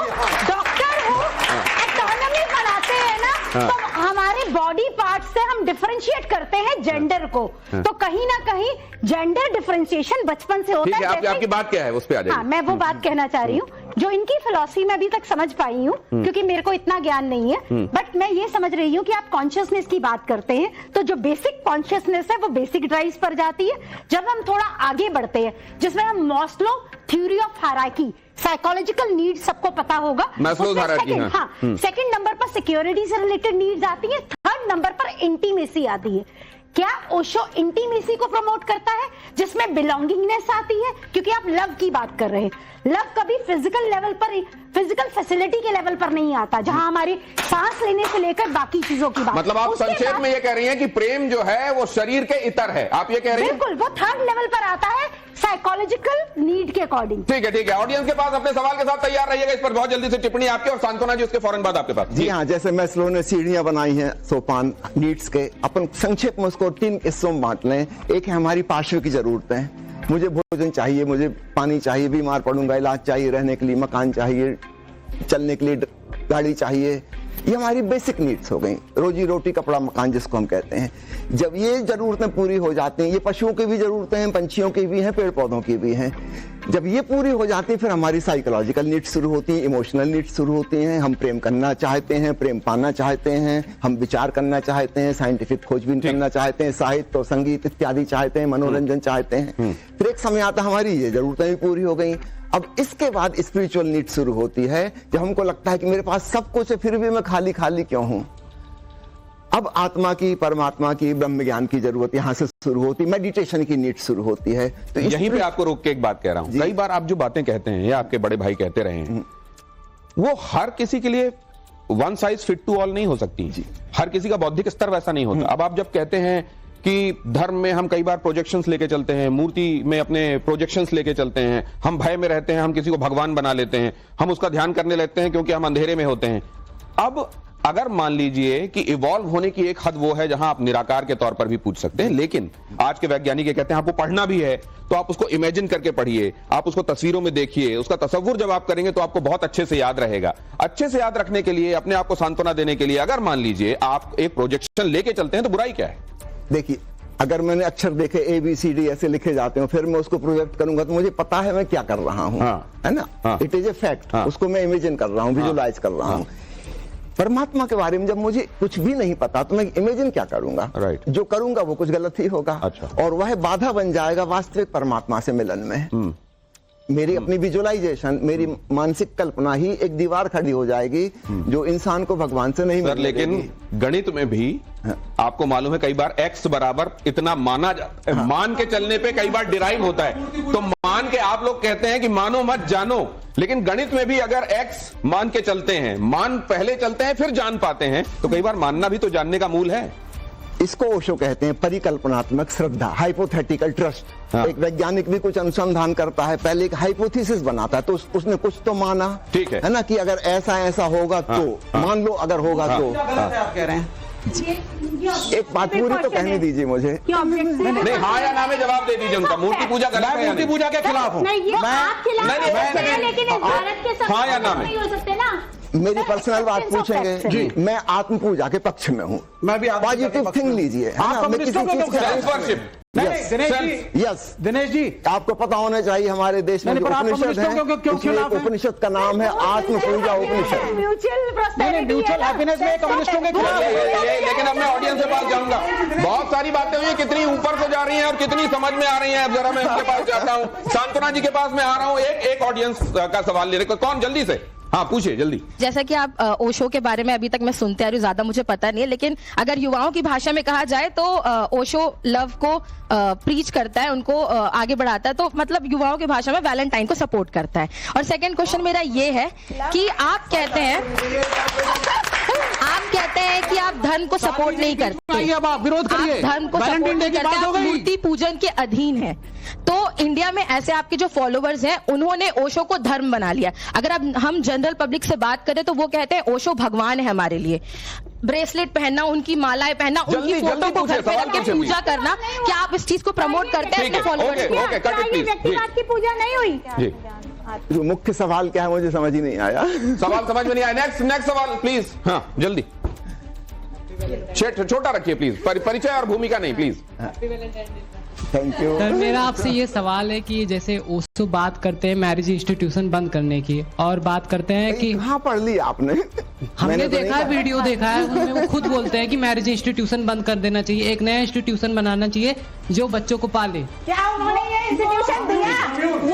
एटोनमी बनाते हैं ना, तो हमारे बॉडी पार्ट्स से हम डिफरेंशिएट करते हैं जेंडर को। तो कहीं ना कहीं जेंडर डिफरेंशिएशन बचपन से होता है। आपकी बात क्या है उस पे आ जाइए। हाँ, मैं वो बात कहना चाह रही हूँ जो इनकी फिलॉसफी में अभी तक समझ पाई हूँ, क्योंकि मेरे को इतना ज्ञान नहीं है, बट मैं ये समझ रही हूँ कि आप कॉन्शियसनेस की बात करते हैं तो जो बेसिक कॉन्शियसनेस है वो बेसिक ड्राइव्स पर जाती है। जब हम थोड़ा आगे बढ़ते हैं, जिसमें हम Maslow theory of hierarchy, psychological need सबको पता होगा, सेकंड नंबर पर सिक्योरिटी से रिलेटेड नीड्स आती है, थर्ड नंबर पर इंटीमेसी आती है। क्या ओशो इंटीमेसी को प्रमोट करता है जिसमें बिलोंगिंगनेस आती है? क्योंकि आप लव की बात कर रहे हैं, लव कभी फिजिकल लेवल पर, फिजिकल फैसिलिटी के लेवल पर नहीं आता, जहां हमारी सांस लेने से लेकर बाकी चीजों की बात। मतलब आप संक्षेप में ये कह रही हैं कि प्रेम जो है वो शरीर के इतर है, आप ये कह रही हैं? बिल्कुल, वो थर्ड लेवल पर आता है साइकोलॉजिकल नीड के अकॉर्डिंग। ठीक है। ऑडियंस के पास अपने सवाल के साथ तैयार रहिएगा, इस पर बहुत जल्दी से टिप्पणी आपकी और सांत्वना जी उसके फौरन बाद आपके पास। जी हाँ, जैसे मैस्लो ने सीढ़ियां बनाई हैं सोपान नीड्स के, अपन संक्षेप में उसको 3 हिस्सों में बांट लें। एक है हमारी पार्श्व की जरूरतें, मुझे भोजन चाहिए, मुझे पानी चाहिए, बीमार पड़ूंगा, इलाज चाहिए, रहने के लिए मकान चाहिए, चलने के लिए गाड़ी चाहिए, ये हमारी बेसिक नीड्स हो गई, रोजी रोटी, कपड़ा, मकान जिसको हम कहते हैं। जब ये जरूरतें पूरी हो जाती हैं, ये पशुओं की भी जरूरतें हैं, पंछियों की भी हैं, पेड़ पौधों की भी हैं, जब ये पूरी हो जाती है फिर हमारी साइकोलॉजिकल नीड्स शुरू होती हैं, इमोशनल नीड्स शुरू होती हैं। हम प्रेम करना चाहते हैं, प्रेम पाना चाहते हैं, हम विचार करना चाहते हैं, साइंटिफिक खोजबीन करना चाहते हैं, साहित्य और संगीत इत्यादि चाहते हैं, मनोरंजन चाहते हैं। फिर एक समय आता हमारी ये जरूरतें भी पूरी हो गई। अब इसके बाद स्पिरिचुअल नीड शुरू होती है, जब हमको लगता है कि मेरे पास सब कुछ है फिर भी मैं खाली खाली क्यों हूं। अब आत्मा की, परमात्मा की, ब्रह्म ज्ञान की जरूरत यहां से शुरू होती है, मेडिटेशन की नीड शुरू होती है। तो यहीं पे आपको रोक के एक बात कह रहा हूं, कई बार आप जो बातें कहते हैं या आपके बड़े भाई कहते रहे हैं, वो हर किसी के लिए one size fit to all नहीं हो सकती। हर किसी का बौद्धिक स्तर वैसा नहीं होता। अब आप जब कहते हैं कि धर्म में हम कई बार प्रोजेक्शंस लेके चलते हैं, मूर्ति में अपने प्रोजेक्शंस लेके चलते हैं, हम भय में रहते हैं, हम किसी को भगवान बना लेते हैं, हम उसका ध्यान करने लगते हैं क्योंकि हम अंधेरे में होते हैं। अब अगर मान लीजिए कि इवॉल्व होने की एक हद वो है जहां आप निराकार के तौर पर भी पूछ सकते हैं, लेकिन आज के वैज्ञानिक कहते हैं आपको पढ़ना भी है तो आप उसको इमेजिन करके पढ़िए, आप उसको तस्वीरों में देखिए, उसका तसव्वुर जब आप करेंगे तो आपको बहुत अच्छे से याद रहेगा। अच्छे से याद रखने के लिए, अपने आप को सांत्वना देने के लिए अगर मान लीजिए आप एक प्रोजेक्शन लेके चलते हैं तो बुराई क्या है? देखिए, अगर मैंने अक्षर देखे ABCD ऐसे लिखे जाते हैं, फिर मैं उसको प्रोजेक्ट करूंगा तो मुझे पता है मैं क्या कर रहा हूं, है ना? It is a fact. उसको मैं इमेजिन कर रहा हूं, विजुलाइज कर रहा हूं। परमात्मा के बारे में जब मुझे कुछ भी नहीं पता तो मैं इमेजिन क्या करूंगा? जो करूंगा वो कुछ गलत ही होगा। और वह बाधा बन जाएगा वास्तविक परमात्मा से मिलन में। मेरी अपनी विजुअलाइजेशन, मेरी मानसिक कल्पना ही एक दीवार खड़ी हो जाएगी जो इंसान को भगवान से नहीं मिलेगी। लेकिन गणित में भी आपको मालूम है कई बार x बराबर इतना माना जाता है, मान के चलने पे कई बार डिराइव होता है। तो मान के आप लोग कहते हैं कि मानो मत जानो, लेकिन गणित में भी अगर x मान के चलते हैं, मान पहले चलते हैं फिर जान पाते हैं, तो कई बार मानना भी तो जानने का मूल है। इसको ओशो कहते हैं परिकल्पनात्मक श्रद्धा, हाइपोथेटिकल ट्रस्ट। एक वैज्ञानिक भी कुछ अनुसंधान करता है, पहले एक हाइपोथेसिस बनाता है तो उसने कुछ तो माना, ठीक है ना, कि अगर ऐसा ऐसा होगा तो मान लो, अगर होगा तो। आप कह रहे हैं एक बात पूरी तो कहने दीजिए मुझे। नहीं, हाँ या ना में जवाब दे दीजिए उनका। मूर्ति पूजा गलत है? मूर्ति पूजा के खिलाफ हूँ। हाँ या ना में? मेरी पर्सनल बात पूछेंगे, मैं आत्म पूजा के पक्ष में हूँ। मैं भी पॉजिटिव थिंग लीजिए। दिनेश जी, आपको पता होना चाहिए हमारे देश में जो उपनिषद है, उपनिषद का नाम है आत्म पूजा उपनिषद। म्यूचुअल हैप्पीनेस में कम्युनिस्टों के खिलाफ। लेकिन अब मैं ऑडियंस के पास जाऊंगा। बहुत सारी बातें हुई, कितनी ऊपर से जा रही हैं और कितनी समझ में आ रही हैं। अब जरा मैं उनके पास जाता हूँ, सांत्वना जी के पास मैं आ रहा हूँ। एक ऑडियंस का सवाल ले रहे, कौन जल्दी से? हाँ, पूछिए जल्दी। जैसा कि आप ओशो के बारे में अभी तक मैं सुनते आ रही हूँ, ज्यादा मुझे पता नहीं है, लेकिन अगर युवाओं की भाषा में कहा जाए तो ओशो लव को प्रीच करता है, उनको आगे बढ़ाता है, तो मतलब युवाओं की भाषा में वैलेंटाइन को सपोर्ट करता है। और सेकंड क्वेश्चन मेरा ये है कि आप कहते हैं कि आप धर्म को सपोर्ट नहीं करते, विरोध करिए, धर्म को सपोर्ट नहीं करते, आप मूर्ति पूजन के अधीन है। तो इंडिया में ऐसे आपके जो फॉलोवर्स हैं उन्होंने ओशो को धर्म बना लिया। अगर अब हम जनरल पब्लिक से बात करें तो वो कहते हैं ओशो भगवान है हमारे लिए। ब्रेसलेट पहनना, उनकी मालाएं पहनना, उनकी फोटो को घर पे रख के पूजा करना, क्या आप इस चीज को प्रमोट करते हैं अपने फॉलोवर्स को? व्यक्तिवाद की पूजा नहीं हुई। जो मुख्य सवाल क्या है मुझे समझ ही नहीं आया। सवाल समझ में नहीं आया। नेक्स्ट सवाल प्लीज। हाँ जल्दी, छोटा रखिए प्लीज, परिचय और भूमिका नहीं प्लीज। Thank you sir. मेरा आपसे ये सवाल है कि जैसे ओशो बात करते हैं मैरिज इंस्टीट्यूशन बंद करने की, और बात करते हैं कि कहाँ पढ़ ली आपने? हमने देखा है, वीडियो देखा है, उनमें वो खुद बोलते हैं कि मैरिज इंस्टीट्यूशन बंद कर देना चाहिए, एक नया इंस्टीट्यूशन बनाना चाहिए जो बच्चों को पाले। क्या उन्होंने ये इंस्टीट्यूशन दिया?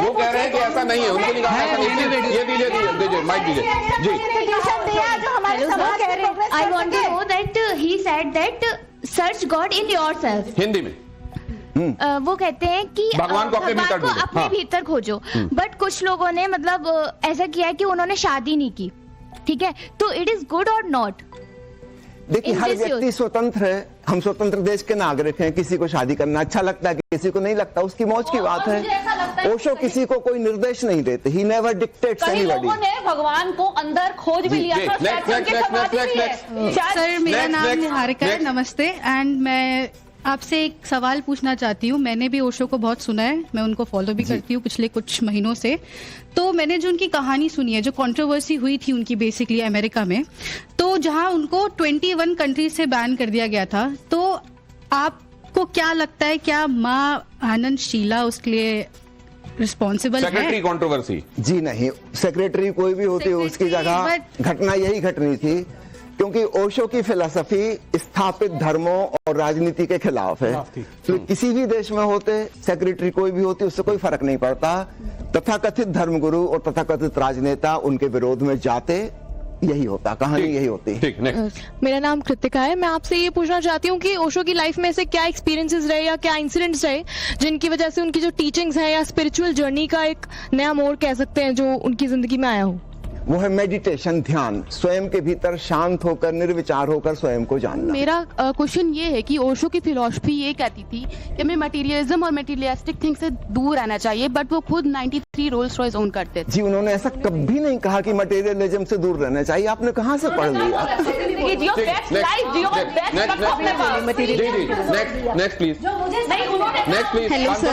वो कह रहे हैं कि ऐसा नहीं है, उनको नहीं कहा ऐसा नहीं। ये दीजिए माइक दीजिए जी। इंस्टीट्यूशन दिया जो हमारे समाज कह रहे हैं। I want to know that he said that search God in yourself. Hindi में वो कहते हैं कि भगवान को अपने भीतर खोजो। बट कुछ लोगों ने मतलब ऐसा किया है कि उन्होंने शादी नहीं की, ठीक है, तो इट इज गुड और नॉट? देखिए, हर व्यक्ति स्वतंत्र है, हम स्वतंत्र देश के नागरिक हैं। किसी को शादी करना अच्छा लगता है, किसी को नहीं लगता, उसकी मौज की बात है। ओशो किसी को कोई निर्देश नहीं देते, ही नेवर डिक्टेट्स एनीबॉडी। लोगों ने भगवान को अंदर खोज भी लिया था। सर, मेरा नाम निहारिका है, नमस्ते। एंड मैं आपसे एक सवाल पूछना चाहती हूँ। मैंने भी ओशो को बहुत सुना है, मैं उनको फॉलो भी करती हूँ पिछले कुछ महीनों से। तो मैंने जो उनकी कहानी सुनी है, जो कंट्रोवर्सी हुई थी उनकी बेसिकली अमेरिका में, तो जहाँ उनको 21 कंट्रीज से बैन कर दिया गया था, तो आपको क्या लगता है, क्या माँ आनंद शीला उसके लिए रिस्पॉन्सिबल है? Secretary controversy? जी नहीं, सेक्रेटरी कोई भी होती है, उसकी जगह घटना यही घटनी थी, क्योंकि ओशो की फिलॉसफी स्थापित धर्मों और राजनीति के खिलाफ है। तो किसी भी देश में होते, सेक्रेटरी कोई भी होती, उससे कोई फर्क नहीं पड़ता। तथाकथित धर्मगुरु और तथाकथित राजनेता उनके विरोध में जाते, यही होता, कहानी यही होती। मेरा नाम कृतिका है। मैं आपसे ये पूछना चाहती हूँ कि ओशो की लाइफ में ऐसे क्या एक्सपीरियंसेस रहे या क्या इंसिडेंट्स रहे जिनकी वजह से उनकी जो टीचिंग्स है या स्पिरिचुअल जर्नी का एक नया मोड़ कह सकते हैं जो उनकी जिंदगी में आया हो? वो है मेडिटेशन, ध्यान, स्वयं के भीतर शांत होकर निर्विचार होकर स्वयं को जानना। मेरा क्वेश्चन ये है कि ओशो की फिलॉसफी ये कहती थी कि हमें मटेरियलिज्म और मटेरियलिस्टिक थिंग से दूर रहना चाहिए, बट वो खुद 93 रोल्स रॉयस ओन करते थे। जी, उन्होंने ऐसा कभी नहीं कहा कि मटेरियलिज्म से दूर रहना चाहिए। आपने कहाँ से पढ़ लिया? नेक्स्ट प्लीज,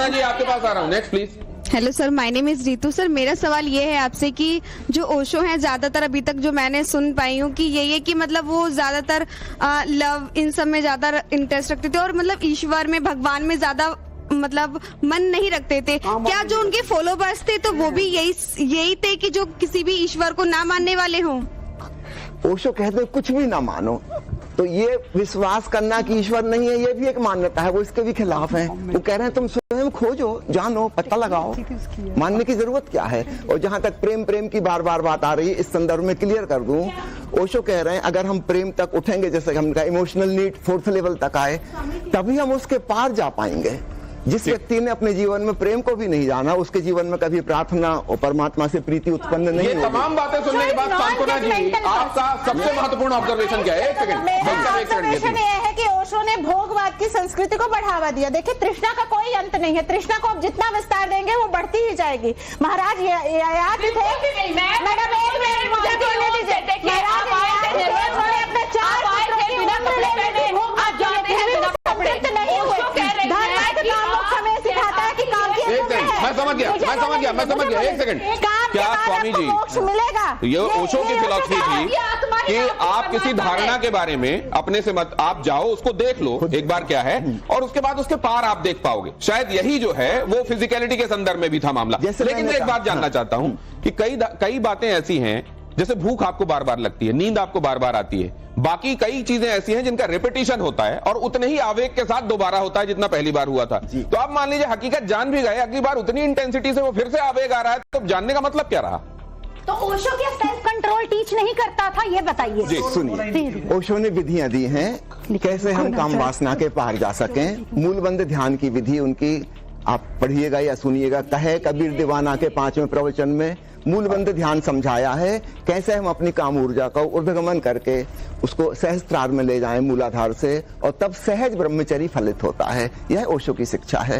जी आपके पास आ रहा हूँ। Next please. Hello sir, my name is Ritu. Sir, मेरा सवाल ये है आपसे कि जो ओशो हैं, ज्यादातर अभी तक जो मैंने सुन पाई हूँ कि ये कि मतलब वो ज्यादातर लव इन सब में ज्यादा इंटरेस्ट रखते थे और मतलब ईश्वर में, भगवान में ज्यादा मतलब मन नहीं रखते थे। क्या जो उनके फॉलोवर्स थे तो वो भी यही थे कि जो किसी भी ईश्वर को ना मानने वाले हों? ओशो कहते कुछ भी ना मानो, तो ये विश्वास करना कि ईश्वर नहीं है ये भी एक मान्यता है, वो इसके भी खिलाफ है। वो कह रहे हैं तुम स्वयं खोजो, जानो, पता लगाओ, मानने की जरूरत क्या है। और जहां तक प्रेम की बार बार बात आ रही है, इस संदर्भ में क्लियर कर दूं, ओशो कह रहे हैं अगर हम प्रेम तक उठेंगे, जैसे हम कहा इमोशनल नीड 4th लेवल तक आए, तभी हम उसके पार जा पाएंगे। जिस व्यक्ति ने अपने जीवन में प्रेम को भी नहीं जाना, उसके जीवन में कभी प्रार्थना और परमात्मा से प्रीति उत्पन्न नहीं होगी। ये तमाम बातें सुनने के बाद सांत्वना जी, आपका सबसे महत्वपूर्ण ऑब्जर्वेशन क्या है? एक सेकंड ये है कि ओशो ने भोगवाद की संस्कृति को बढ़ावा दिया। देखिए, तृष्णा का कोई अंत नहीं है, तृष्णा को आप जितना विस्तार देंगे वो बढ़ती ही जाएगी। महाराज याद थे, मैडम एक मिनट मुझे बोलने दीजिए। महाराज अपने 4 पुत्रों की उम्र लेने आप जानते हैं संतुष्ट नहीं हुए। मैं समझ गया। एक सेकंड, क्या स्वामी जी, मोक्ष मिलेगा? ये ओशो की फिलॉसफी थी कि आप किसी धारणा के बारे में अपने से मत, आप जाओ उसको देख लो एक बार क्या है, और उसके बाद उसके पार आप देख पाओगे। शायद यही जो है वो फिजिकलिटी के संदर्भ में भी था मामला। लेकिन मैं एक बात जानना चाहता हूं कि कई बातें ऐसी हैं, जैसे भूख आपको बार बार लगती है, नींद आपको बार बार आती है, बाकी कई चीजें ऐसी हैं जिनका रिपीटिशन होता है और उतने ही आवेग के साथ दोबारा होता है जितना पहली बार हुआ था। तो आप मान लीजिए हकीकत जान भी गए, अगली बार उतनी इंटेंसिटी से वो फिर से आवेग आ रहा है, तो जानने का मतलब क्या रहा? तो ओशो क्या सेल्फ कंट्रोल टीच नहीं करता था, ये बताइए। जी सुनिए, ओशो ने विधियां दी हैं कैसे हम काम वासना के पार जा सकें। मूलबंद ध्यान की विधि उनकी आप पढ़िएगा या सुनिएगा। कहे कबीर दीवाना के 5वें प्रवचन में मूलबंद ध्यान समझाया है, कैसे हम अपनी काम ऊर्जा का ऊर्ध्वगमन करके उसको सहस्त्रार में ले जाएं मूलाधार से, और तब सहज ब्रह्मचर्य फलित होता है। यह ओशो की शिक्षा है।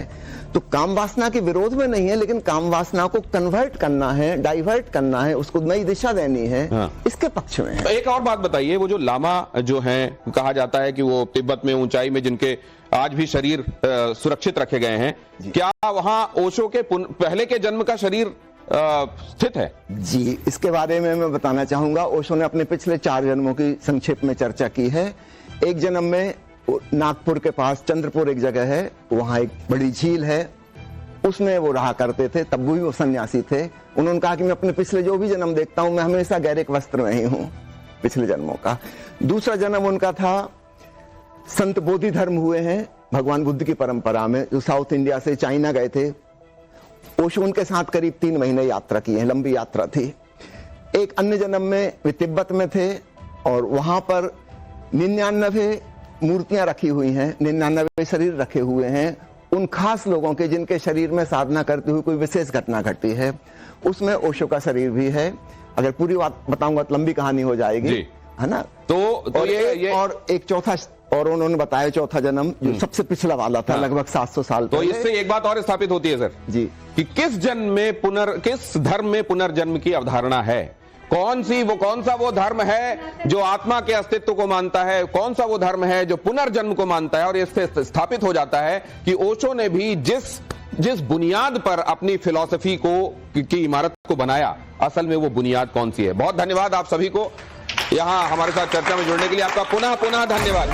तो काम वासना के विरोध में नहीं है, लेकिन काम वासना को कन्वर्ट करना है, डाइवर्ट करना है, उसको नई दिशा देनी है, इसके पक्ष में है। एक और बात बताइए, वो जो लामा जो है, कहा जाता है कि वो तिब्बत में ऊंचाई में जिनके आज भी शरीर सुरक्षित रखे गए हैं, क्या वहां ओशो के पहले के जन्म का शरीर स्थित है? जी, इसके बारे में मैं बताना चाहूंगा। ओशो ने अपने पिछले 4 जन्मों की संक्षेप में चर्चा की है। एक जन्म में नागपुर के पास चंद्रपुर एक जगह है, वहां एक बड़ी झील है, उसमें वो रहा करते थे, तब भी वो सन्यासी थे। उन्होंने कहा कि मैं अपने पिछले जो भी जन्म देखता हूं, मैं हमेशा गैरिक वस्त्र में ही हूँ पिछले जन्मों का। दूसरा जन्म उनका था, संत बोधि धर्म हुए हैं भगवान बुद्ध की परंपरा में, जो साउथ इंडिया से चाइना गए थे। ओशो उनके साथ करीब 3 महीने यात्रा की है, लंबी यात्रा थी। एक अन्य जन्म में वे तिब्बत में थे और वहां पर 99 मूर्तियां रखी हुई हैं, 99 शरीर रखे हुए हैं उन खास लोगों के जिनके शरीर में साधना करते हुए कोई विशेष घटना घटी है। उसमें ओशो का शरीर भी है। अगर पूरी बात बताऊंगा तो लंबी कहानी हो जाएगी, है ना। तो ये और एक चौथा, और उन्होंने बताया चौथा जन्म जो सबसे पिछला वाला था, लगभग 700 साल तो इससे एक बात और स्थापित होती है सर जी, कि किस धर्म में पुनर्जन्म की अवधारणा है, कौन सा वो धर्म है जो आत्मा के अस्तित्व को मानता है, कौन सा वो धर्म है जो पुनर्जन्म को मानता है। और इससे स्थापित हो जाता है कि ओशो ने भी जिस बुनियाद पर अपनी फिलॉसफी की इमारत को बनाया, असल में वो बुनियाद कौन सी है। बहुत धन्यवाद आप सभी को यहाँ हमारे साथ चर्चा में जुड़ने के लिए। आपका पुनः धन्यवाद।